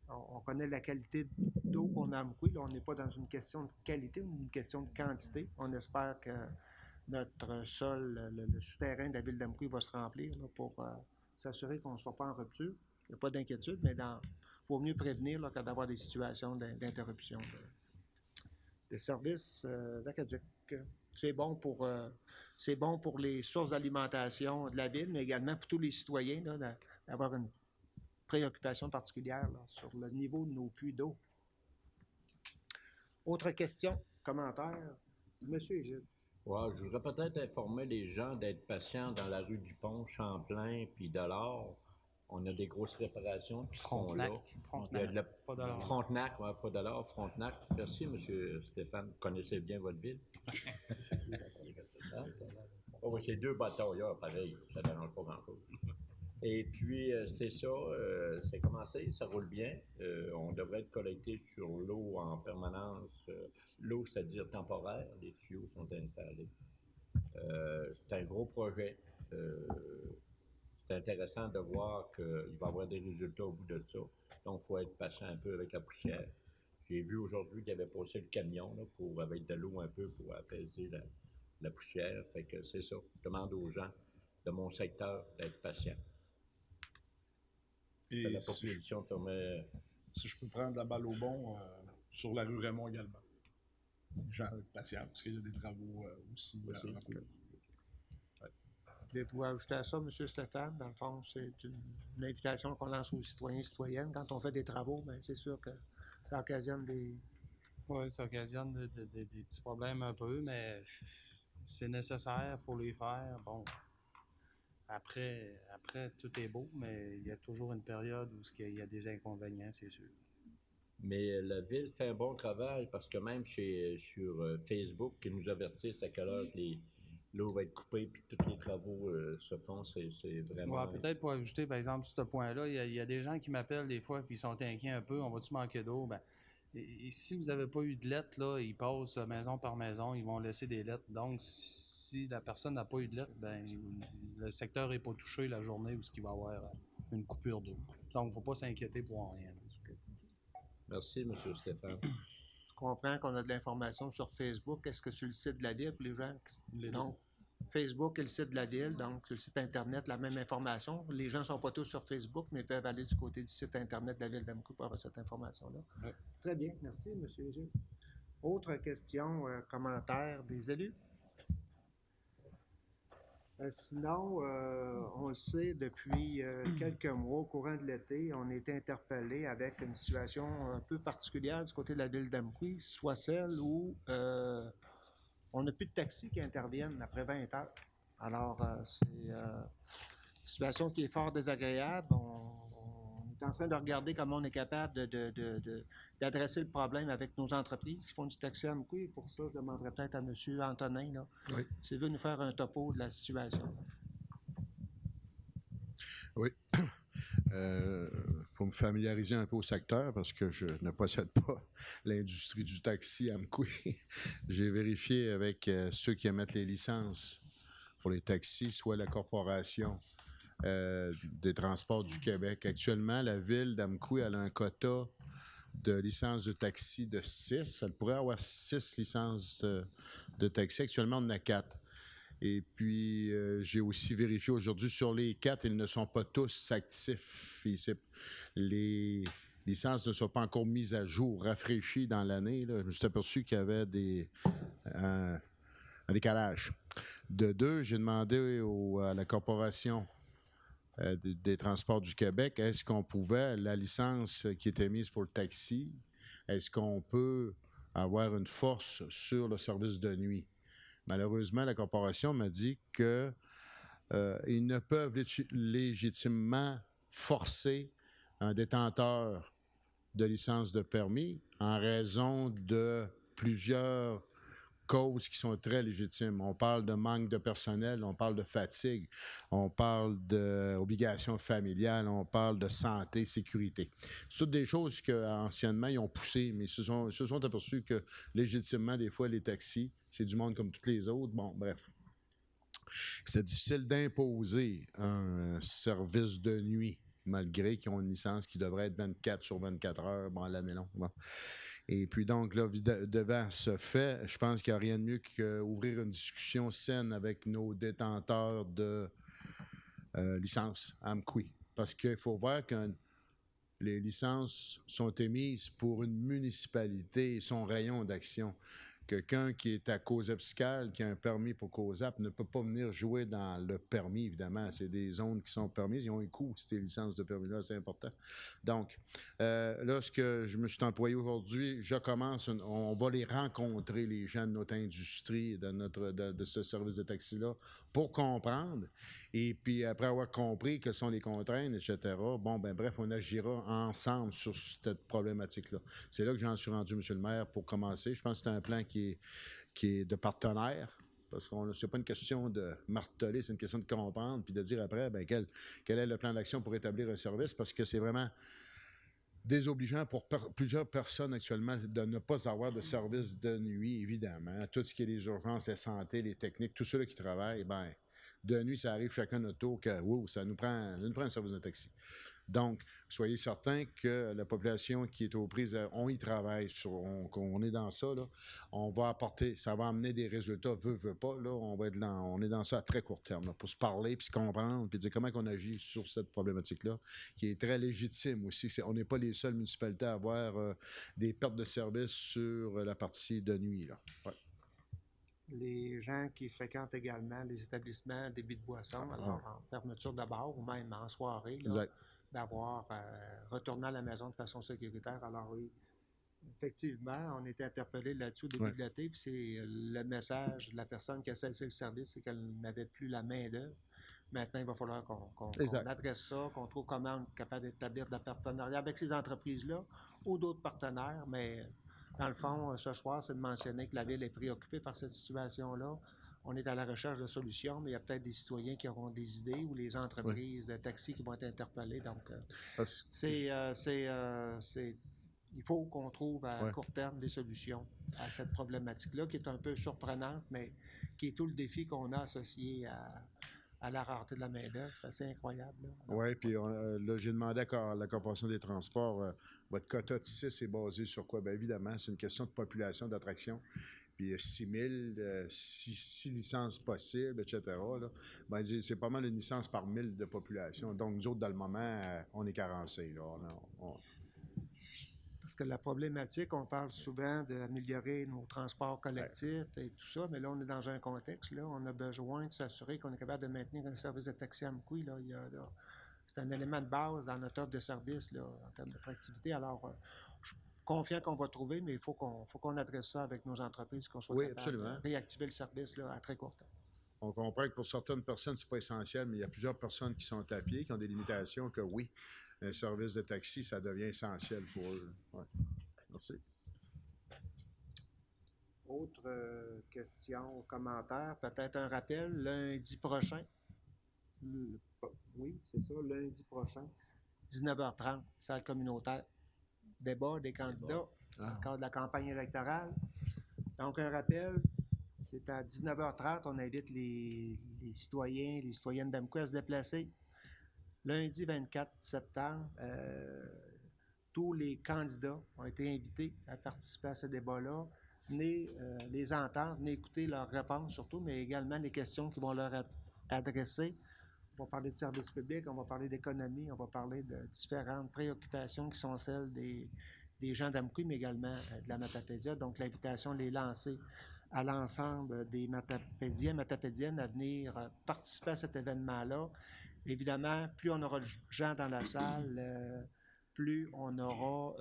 On connaît la qualité d'eau qu'on a à Amqui. Là, on n'est pas dans une question de qualité, mais une question de quantité. On espère que notre sol, le souterrain de la ville d'Amqui va se remplir là, pour s'assurer qu'on ne soit pas en rupture. Il n'y a pas d'inquiétude, mais il faut mieux prévenir là, que d'avoir des situations d'interruption des services d'aqueduc. C'est bon pour les sources d'alimentation de la ville, mais également pour tous les citoyens là, d'avoir une préoccupation particulière là, sur le niveau de nos puits d'eau. Autre question, commentaire, Monsieur Gilles. Ouais, je voudrais peut-être informer les gens d'être patients dans la rue du Pont, Champlain, puis Delord. On a des grosses réparations qui sont là. Frontenac, ouais, pas Delord, Frontenac. Merci, M. Stéphane. Vous connaissez bien votre ville. Oh, oui, c'est 2 bataillons, pareil. Ça ne dérange pas grand-chose. Et puis, c'est ça, c'est commencé, ça roule bien. On devrait être collecté sur l'eau en permanence. L'eau, c'est-à-dire temporaire, les tuyaux sont installés. C'est un gros projet. C'est intéressant de voir qu'il va y avoir des résultats au bout de ça. Donc, il faut être patient un peu avec la poussière. J'ai vu aujourd'hui qu'il avait passé le camion là, avec de l'eau un peu pour apaiser la poussière. Fait que c'est ça. Je demande aux gens de mon secteur d'être patients. Et la proposition permet... Si je peux prendre la balle au bon, sur la rue Raymond également. Les gens être patients, parce qu'il y a des travaux aussi. Voulez-vous ajouter à ça, M. Stéphane? Dans le fond, c'est une invitation qu'on lance aux citoyens et citoyennes. Quand on fait des travaux, bien, c'est sûr que ça occasionne des... Oui, ça occasionne des petits problèmes un peu, mais c'est nécessaire, il faut les faire. Bon, après, tout est beau, mais il y a toujours une période où il y a des inconvénients, c'est sûr. Mais la ville fait un bon travail parce que même sur Facebook, ils nous avertissent à quelle heure l'eau va être coupée puis tous les travaux se font. C'est vraiment... Ouais, peut-être pour ajouter, par exemple, sur ce point-là, il y a des gens qui m'appellent des fois puis ils sont inquiets un peu. On va-tu manquer d'eau? Ben, et si vous n'avez pas eu de lettres, là, ils passent maison par maison, ils vont laisser des lettres. Donc, si la personne n'a pas eu de lettres, ben, le secteur n'est pas touché la journée où il va y avoir une coupure d'eau. Donc, il ne faut pas s'inquiéter pour rien. Merci, M. Stéphane. Je comprends qu'on a de l'information sur Facebook. Est-ce que sur le site de la Ville, pour les gens? Donc, Facebook est le site de la Ville, donc sur le site Internet, la même information. Les gens ne sont pas tous sur Facebook, mais peuvent aller du côté du site Internet de la Ville d'Amqui pour avoir cette information-là. Ouais. Très bien, merci, M. Gilles. Autre question, commentaire des élus? Sinon, on le sait, depuis quelques mois, au courant de l'été, on a été interpellé avec une situation un peu particulière du côté de la ville d'Amqui, soit celle où on n'a plus de taxis qui interviennent après 20 heures. Alors, c'est une situation qui est fort désagréable. On est en train de regarder comment on est capable d'adresser le problème avec nos entreprises qui font du taxi à Amqui. Pour ça, je demanderais peut-être à M. Antonin, là, oui, s'il veut nous faire un topo de la situation. Oui. Pour me familiariser un peu au secteur, parce que je ne possède pas l'industrie du taxi à Amqui, j'ai vérifié avec ceux qui émettent les licences pour les taxis, soit la Corporation des transports du Québec. Actuellement, la ville d'Amqui, elle a un quota de licences de taxi de 6. Elle pourrait avoir 6 licences de taxi. Actuellement, on en a 4. Et puis, j'ai aussi vérifié aujourd'hui, sur les 4, ils ne sont pas tous actifs. Les licences ne sont pas encore mises à jour, rafraîchies dans l'année. Je me suis aperçu qu'il y avait un décalage. De 2, j'ai demandé à la Corporation des transports du Québec, est-ce qu'on pouvait, la licence qui était mise pour le taxi, est-ce qu'on peut avoir une force sur le service de nuit? Malheureusement, la Corporation m'a dit qu'ils ne peuvent légitimement forcer un détenteur de licence de permis en raison de plusieurs causes qui sont très légitimes. On parle de manque de personnel, on parle de fatigue, on parle d'obligations familiales, on parle de santé, sécurité. C'est toutes des choses qu'anciennement, ils ont poussées, mais ils se sont aperçus que légitimement, des fois, les taxis, c'est du monde comme tous les autres. Bon, bref. C'est difficile d'imposer un service de nuit malgré qu'ils ont une licence qui devrait être 24 sur 24 heures, bon, l'année longue. Bon. Et puis donc, là, devant ce fait, je pense qu'il n'y a rien de mieux qu'ouvrir une discussion saine avec nos détenteurs de licences AMQUI. Parce qu'il faut voir que les licences sont émises pour une municipalité et son rayon d'action. Quelqu'un qui est à COSEP-SCAL, qui a un permis pour COSAP, ne peut pas venir jouer dans le permis, évidemment. C'est des zones qui sont permises. Ils ont un coût, ces licences de permis-là, c'est important. Donc, là, ce que je me suis employé aujourd'hui, on va les rencontrer, les gens de notre industrie, de ce service de taxi-là, pour comprendre. Et puis, après avoir compris quelles sont les contraintes, etc., bon, ben bref, on agira ensemble sur cette problématique-là. C'est là que j'en suis rendu, M. le maire, pour commencer. Je pense que c'est un plan qui est de partenaire, parce que c'est pas une question de marteler, c'est une question de comprendre, puis de dire après, ben quel est le plan d'action pour établir un service, parce que c'est vraiment désobligeant pour plusieurs personnes actuellement de ne pas avoir de service de nuit, évidemment. Tout ce qui est les urgences, la santé, les techniques, tous ceux qui travaillent, ben de nuit, ça arrive chacun notre tour que ça nous prend un service de taxi. Donc, soyez certains que la population qui est aux prises, on y travaille, on est dans ça, là. On va apporter, ça va amener des résultats, veut pas, là, on est dans ça à très court terme, là, pour se parler, puis se comprendre, puis dire comment on agit sur cette problématique-là, qui est très légitime aussi. On n'est pas les seules municipalités à avoir des pertes de services sur la partie de nuit, là. Ouais. Les gens qui fréquentent également les établissements débit de boissons, alors en fermeture de bar ou même en soirée, là, d'avoir retourné à la maison de façon sécuritaire. Alors oui, effectivement, on était interpellé là-dessus au début de l'été, puis c'est le message de la personne qui a cessé le service, c'est qu'elle n'avait plus la main d'œuvre. Maintenant, il va falloir qu'on adresse ça, qu'on trouve comment on est capable d'établir de la partenariat avec ces entreprises-là ou d'autres partenaires, mais dans le fond, ce soir, c'est de mentionner que la Ville est préoccupée par cette situation-là. On est à la recherche de solutions, mais il y a peut-être des citoyens qui auront des idées ou les entreprises de taxi qui vont être interpellées. Donc, il faut qu'on trouve à court terme des solutions à cette problématique-là, qui est un peu surprenante, mais qui est tout le défi qu'on a associé à la rareté de la main-d'œuvre. C'est assez incroyable. Oui, puis là, j'ai demandé à la Corporation des transports, votre quota de 6 est basé sur quoi? Bien évidemment, c'est une question de population, d'attraction. Puis il y a 6 000, 6 licences possibles, etc. Là. Ben, c'est pas mal une licence par 1000 de population. Donc, nous autres, dans le moment, on est carencés. Là. Parce que la problématique, on parle souvent d'améliorer nos transports collectifs et tout ça, mais là, on est dans un contexte, là, on a besoin de s'assurer qu'on est capable de maintenir un service de taxi à AMQUI. Là. C'est un élément de base dans notre offre de service là, en termes d'attractivité. Alors, je suis confiant qu'on va trouver, mais il faut qu'on adresse ça avec nos entreprises, qu'on soit capable de réactiver le service là, à très court terme. On comprend que pour certaines personnes, c'est pas essentiel, mais il y a plusieurs personnes qui sont à pied, qui ont des limitations, que oui, un service de taxi, ça devient essentiel pour eux. Ouais. Merci. Autre question ou commentaire, peut-être un rappel, lundi prochain. Oui, c'est ça, lundi prochain, 19h30, salle communautaire. Débat des candidats, dans le cadre de la campagne électorale. Donc, un rappel, c'est à 19h30, on invite les citoyens, les citoyennes d'AMQUI à se déplacer. Lundi 24 septembre, tous les candidats ont été invités à participer à ce débat-là. Venez les entendre, venez écouter leurs réponses surtout, mais également les questions qui vont leur être adressées. On va parler de services publics, on va parler d'économie, on va parler de différentes préoccupations qui sont celles des gens d'AMQUI, mais également de la Matapédia. Donc, l'invitation est lancée à l'ensemble des matapédiennes à venir participer à cet événement-là. Évidemment, plus on aura de gens dans la salle, plus on aura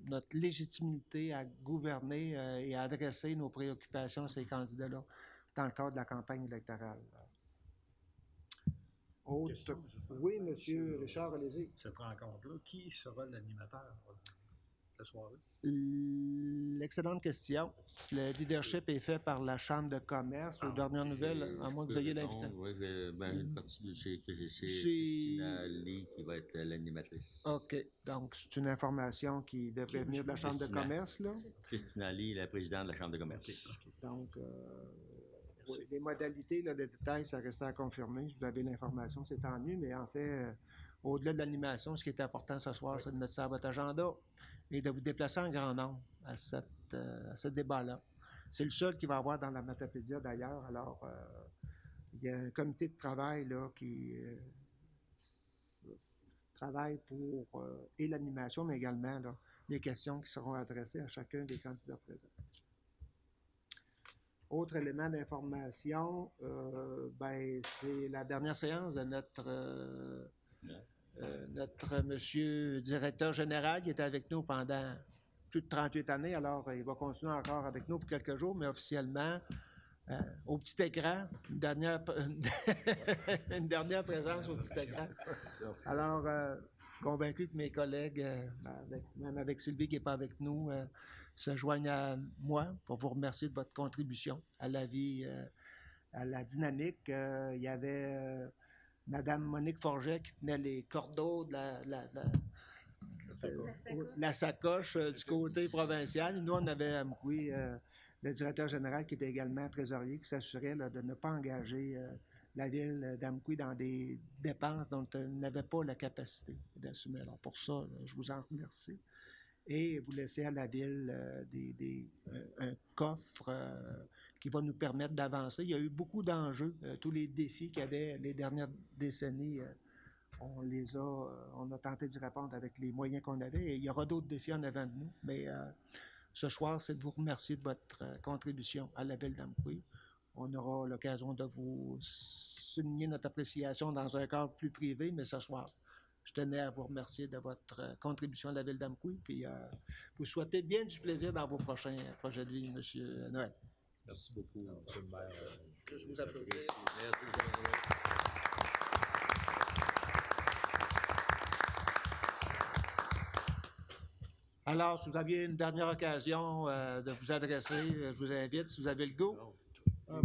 notre légitimité à gouverner et à adresser nos préoccupations à ces candidats-là dans le cadre de la campagne électorale. Oui, M. Richard, allez-y. Cette rencontre-là, qui sera l'animateur de la soirée? L'excellente question. Le leadership est fait par la Chambre de commerce. Aux dernières nouvelles, à moins que vous ayez l'invitation. Oui, une partie, c'est Christina Lee qui va être l'animatrice. OK. Donc, c'est une information qui devrait venir de la Chambre de commerce, là? Christina Lee, la présidente de la Chambre de commerce. Donc, Merci. Les modalités, là, les détails, ça restait à confirmer. Je vous avais l'information, c'est tant mieux, mais en fait, au-delà de l'animation, ce qui est important ce soir, c'est de mettre ça à votre agenda et de vous déplacer en grand nombre à ce débat-là. C'est le seul qu'il va y avoir dans la Matapédia d'ailleurs. Alors, il y a un comité de travail là, qui travaille pour et l'animation, mais également là, les questions qui seront adressées à chacun des candidats présents. Autre élément d'information, c'est la dernière séance de notre monsieur directeur général qui était avec nous pendant plus de 38 années. Alors, il va continuer encore avec nous pour quelques jours, mais officiellement, au petit écran, une dernière présence au petit écran. Alors, je suis convaincu que mes collègues, même avec Sylvie qui n'est pas avec nous, se joignent à moi pour vous remercier de votre contribution à la vie, à la dynamique. Il y avait Madame Monique Forget qui tenait les cordeaux de la sacoche du côté provincial. Nous, on avait à Amkoui le directeur général qui était également trésorier, qui s'assurait de ne pas engager la ville d'Amkoui dans des dépenses dont elle n'avait pas la capacité d'assumer. Alors pour ça, je vous en remercie. Et vous laissez à la ville un coffre qui va nous permettre d'avancer. Il y a eu beaucoup d'enjeux. Tous les défis qu'il y avait les dernières décennies, on a tenté d'y répondre avec les moyens qu'on avait. Et il y aura d'autres défis en avant de nous. Mais ce soir, c'est de vous remercier de votre contribution à la ville d'Amkoui. On aura l'occasion de vous souligner notre appréciation dans un cadre plus privé, mais ce soir, je tenais à vous remercier de votre contribution à la ville d'Amkoui, puis vous souhaitez bien du plaisir dans vos prochains projets de vie, M. Noël. Merci beaucoup, M. le maire. Je vous applaudis. Merci, M. Noël. Alors, si vous aviez une dernière occasion de vous adresser, je vous invite, si vous avez le go.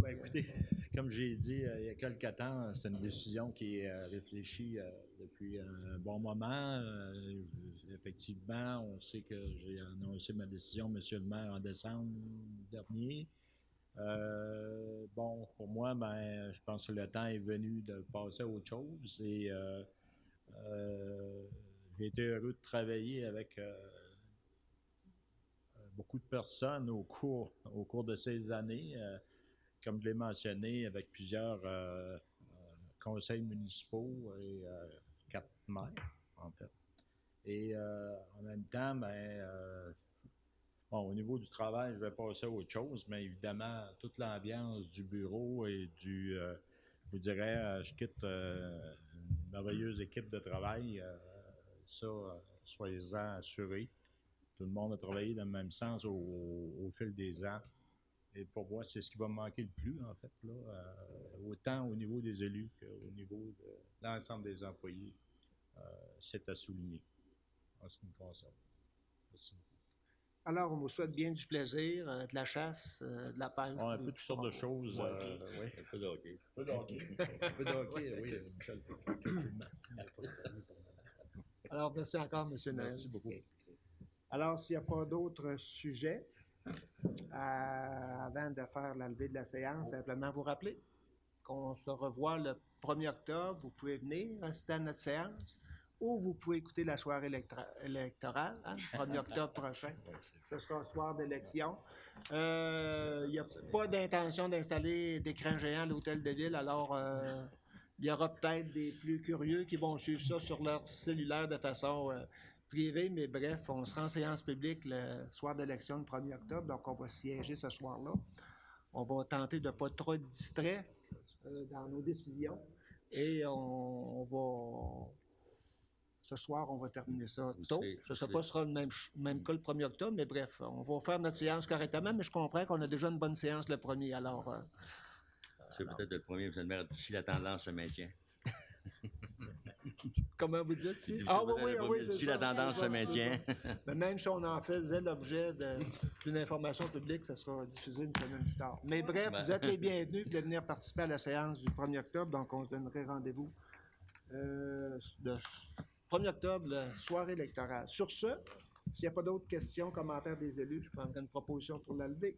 Écoutez, comme j'ai dit il y a quelques temps, c'est une décision qui est réfléchie depuis un bon moment. Effectivement, on sait que j'ai annoncé ma décision, M. le maire, en décembre dernier. Pour moi, je pense que le temps est venu de passer à autre chose et j'ai été heureux de travailler avec beaucoup de personnes au cours de ces années. Comme je l'ai mentionné, avec plusieurs conseils municipaux et 4 maires, en fait. Et en même temps, au niveau du travail, je vais passer à autre chose, mais évidemment, toute l'ambiance du bureau et je vous dirais, je quitte une merveilleuse équipe de travail. Soyez-en assurés. Tout le monde a travaillé dans le même sens au fil des ans. Et pour moi, c'est ce qui va me manquer le plus, en fait, là, autant au niveau des élus qu'au niveau de l'ensemble des employés. C'est à souligner en ce qui me concerne. Merci. Alors, on vous souhaite bien du plaisir, de la chasse, de la pêche. Un peu toutes sortes de choses. Oui. Un peu de hockey. Un peu de hockey. Un peu de hockey, oui, Michel. Effectivement. Alors, merci encore, M. Noël. Merci beaucoup. Alors, s'il n'y a pas d'autres sujets, avant de faire la levée de la séance, simplement vous rappeler qu'on se revoit le 1er octobre. Vous pouvez venir assister à notre séance ou vous pouvez écouter la soirée électorale, le 1er octobre prochain. Ce sera un soir d'élection. Il n'y a pas d'intention d'installer d'écran géant à l'hôtel de ville, alors il y aura peut-être des plus curieux qui vont suivre ça sur leur cellulaire de façon privée, mais bref, on sera en séance publique le soir d'élection le 1er octobre, donc on va siéger ce soir-là. On va tenter de ne pas trop être distrait dans nos décisions et ce soir, on va terminer ça tôt. Je ne sais pas si ce sera le même cas le 1er octobre, mais bref, on va faire notre séance correctement, mais je comprends qu'on a déjà une bonne séance le 1er, alors... C'est peut-être le premier, M. le maire, si la tendance se maintient. Comment vous dites? Si? Si la tendance se maintient. Mais même si on en faisait l'objet d'une information publique, ça sera diffusé une semaine plus tard. Mais bref, vous êtes les bienvenus de venir participer à la séance du 1er octobre, donc on se donnerait rendez-vous le 1er octobre, la soirée électorale. Sur ce, s'il n'y a pas d'autres questions, commentaires des élus, je prendrai une proposition pour la lever.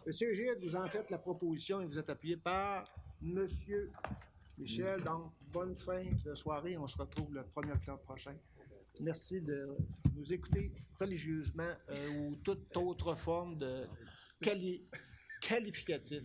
Monsieur Gilles, vous en faites la proposition et vous êtes appuyé par Monsieur Michel. Donc, bonne fin de soirée. On se retrouve le 1er octobre prochain. Merci de nous écouter religieusement ou toute autre forme de qualificatif.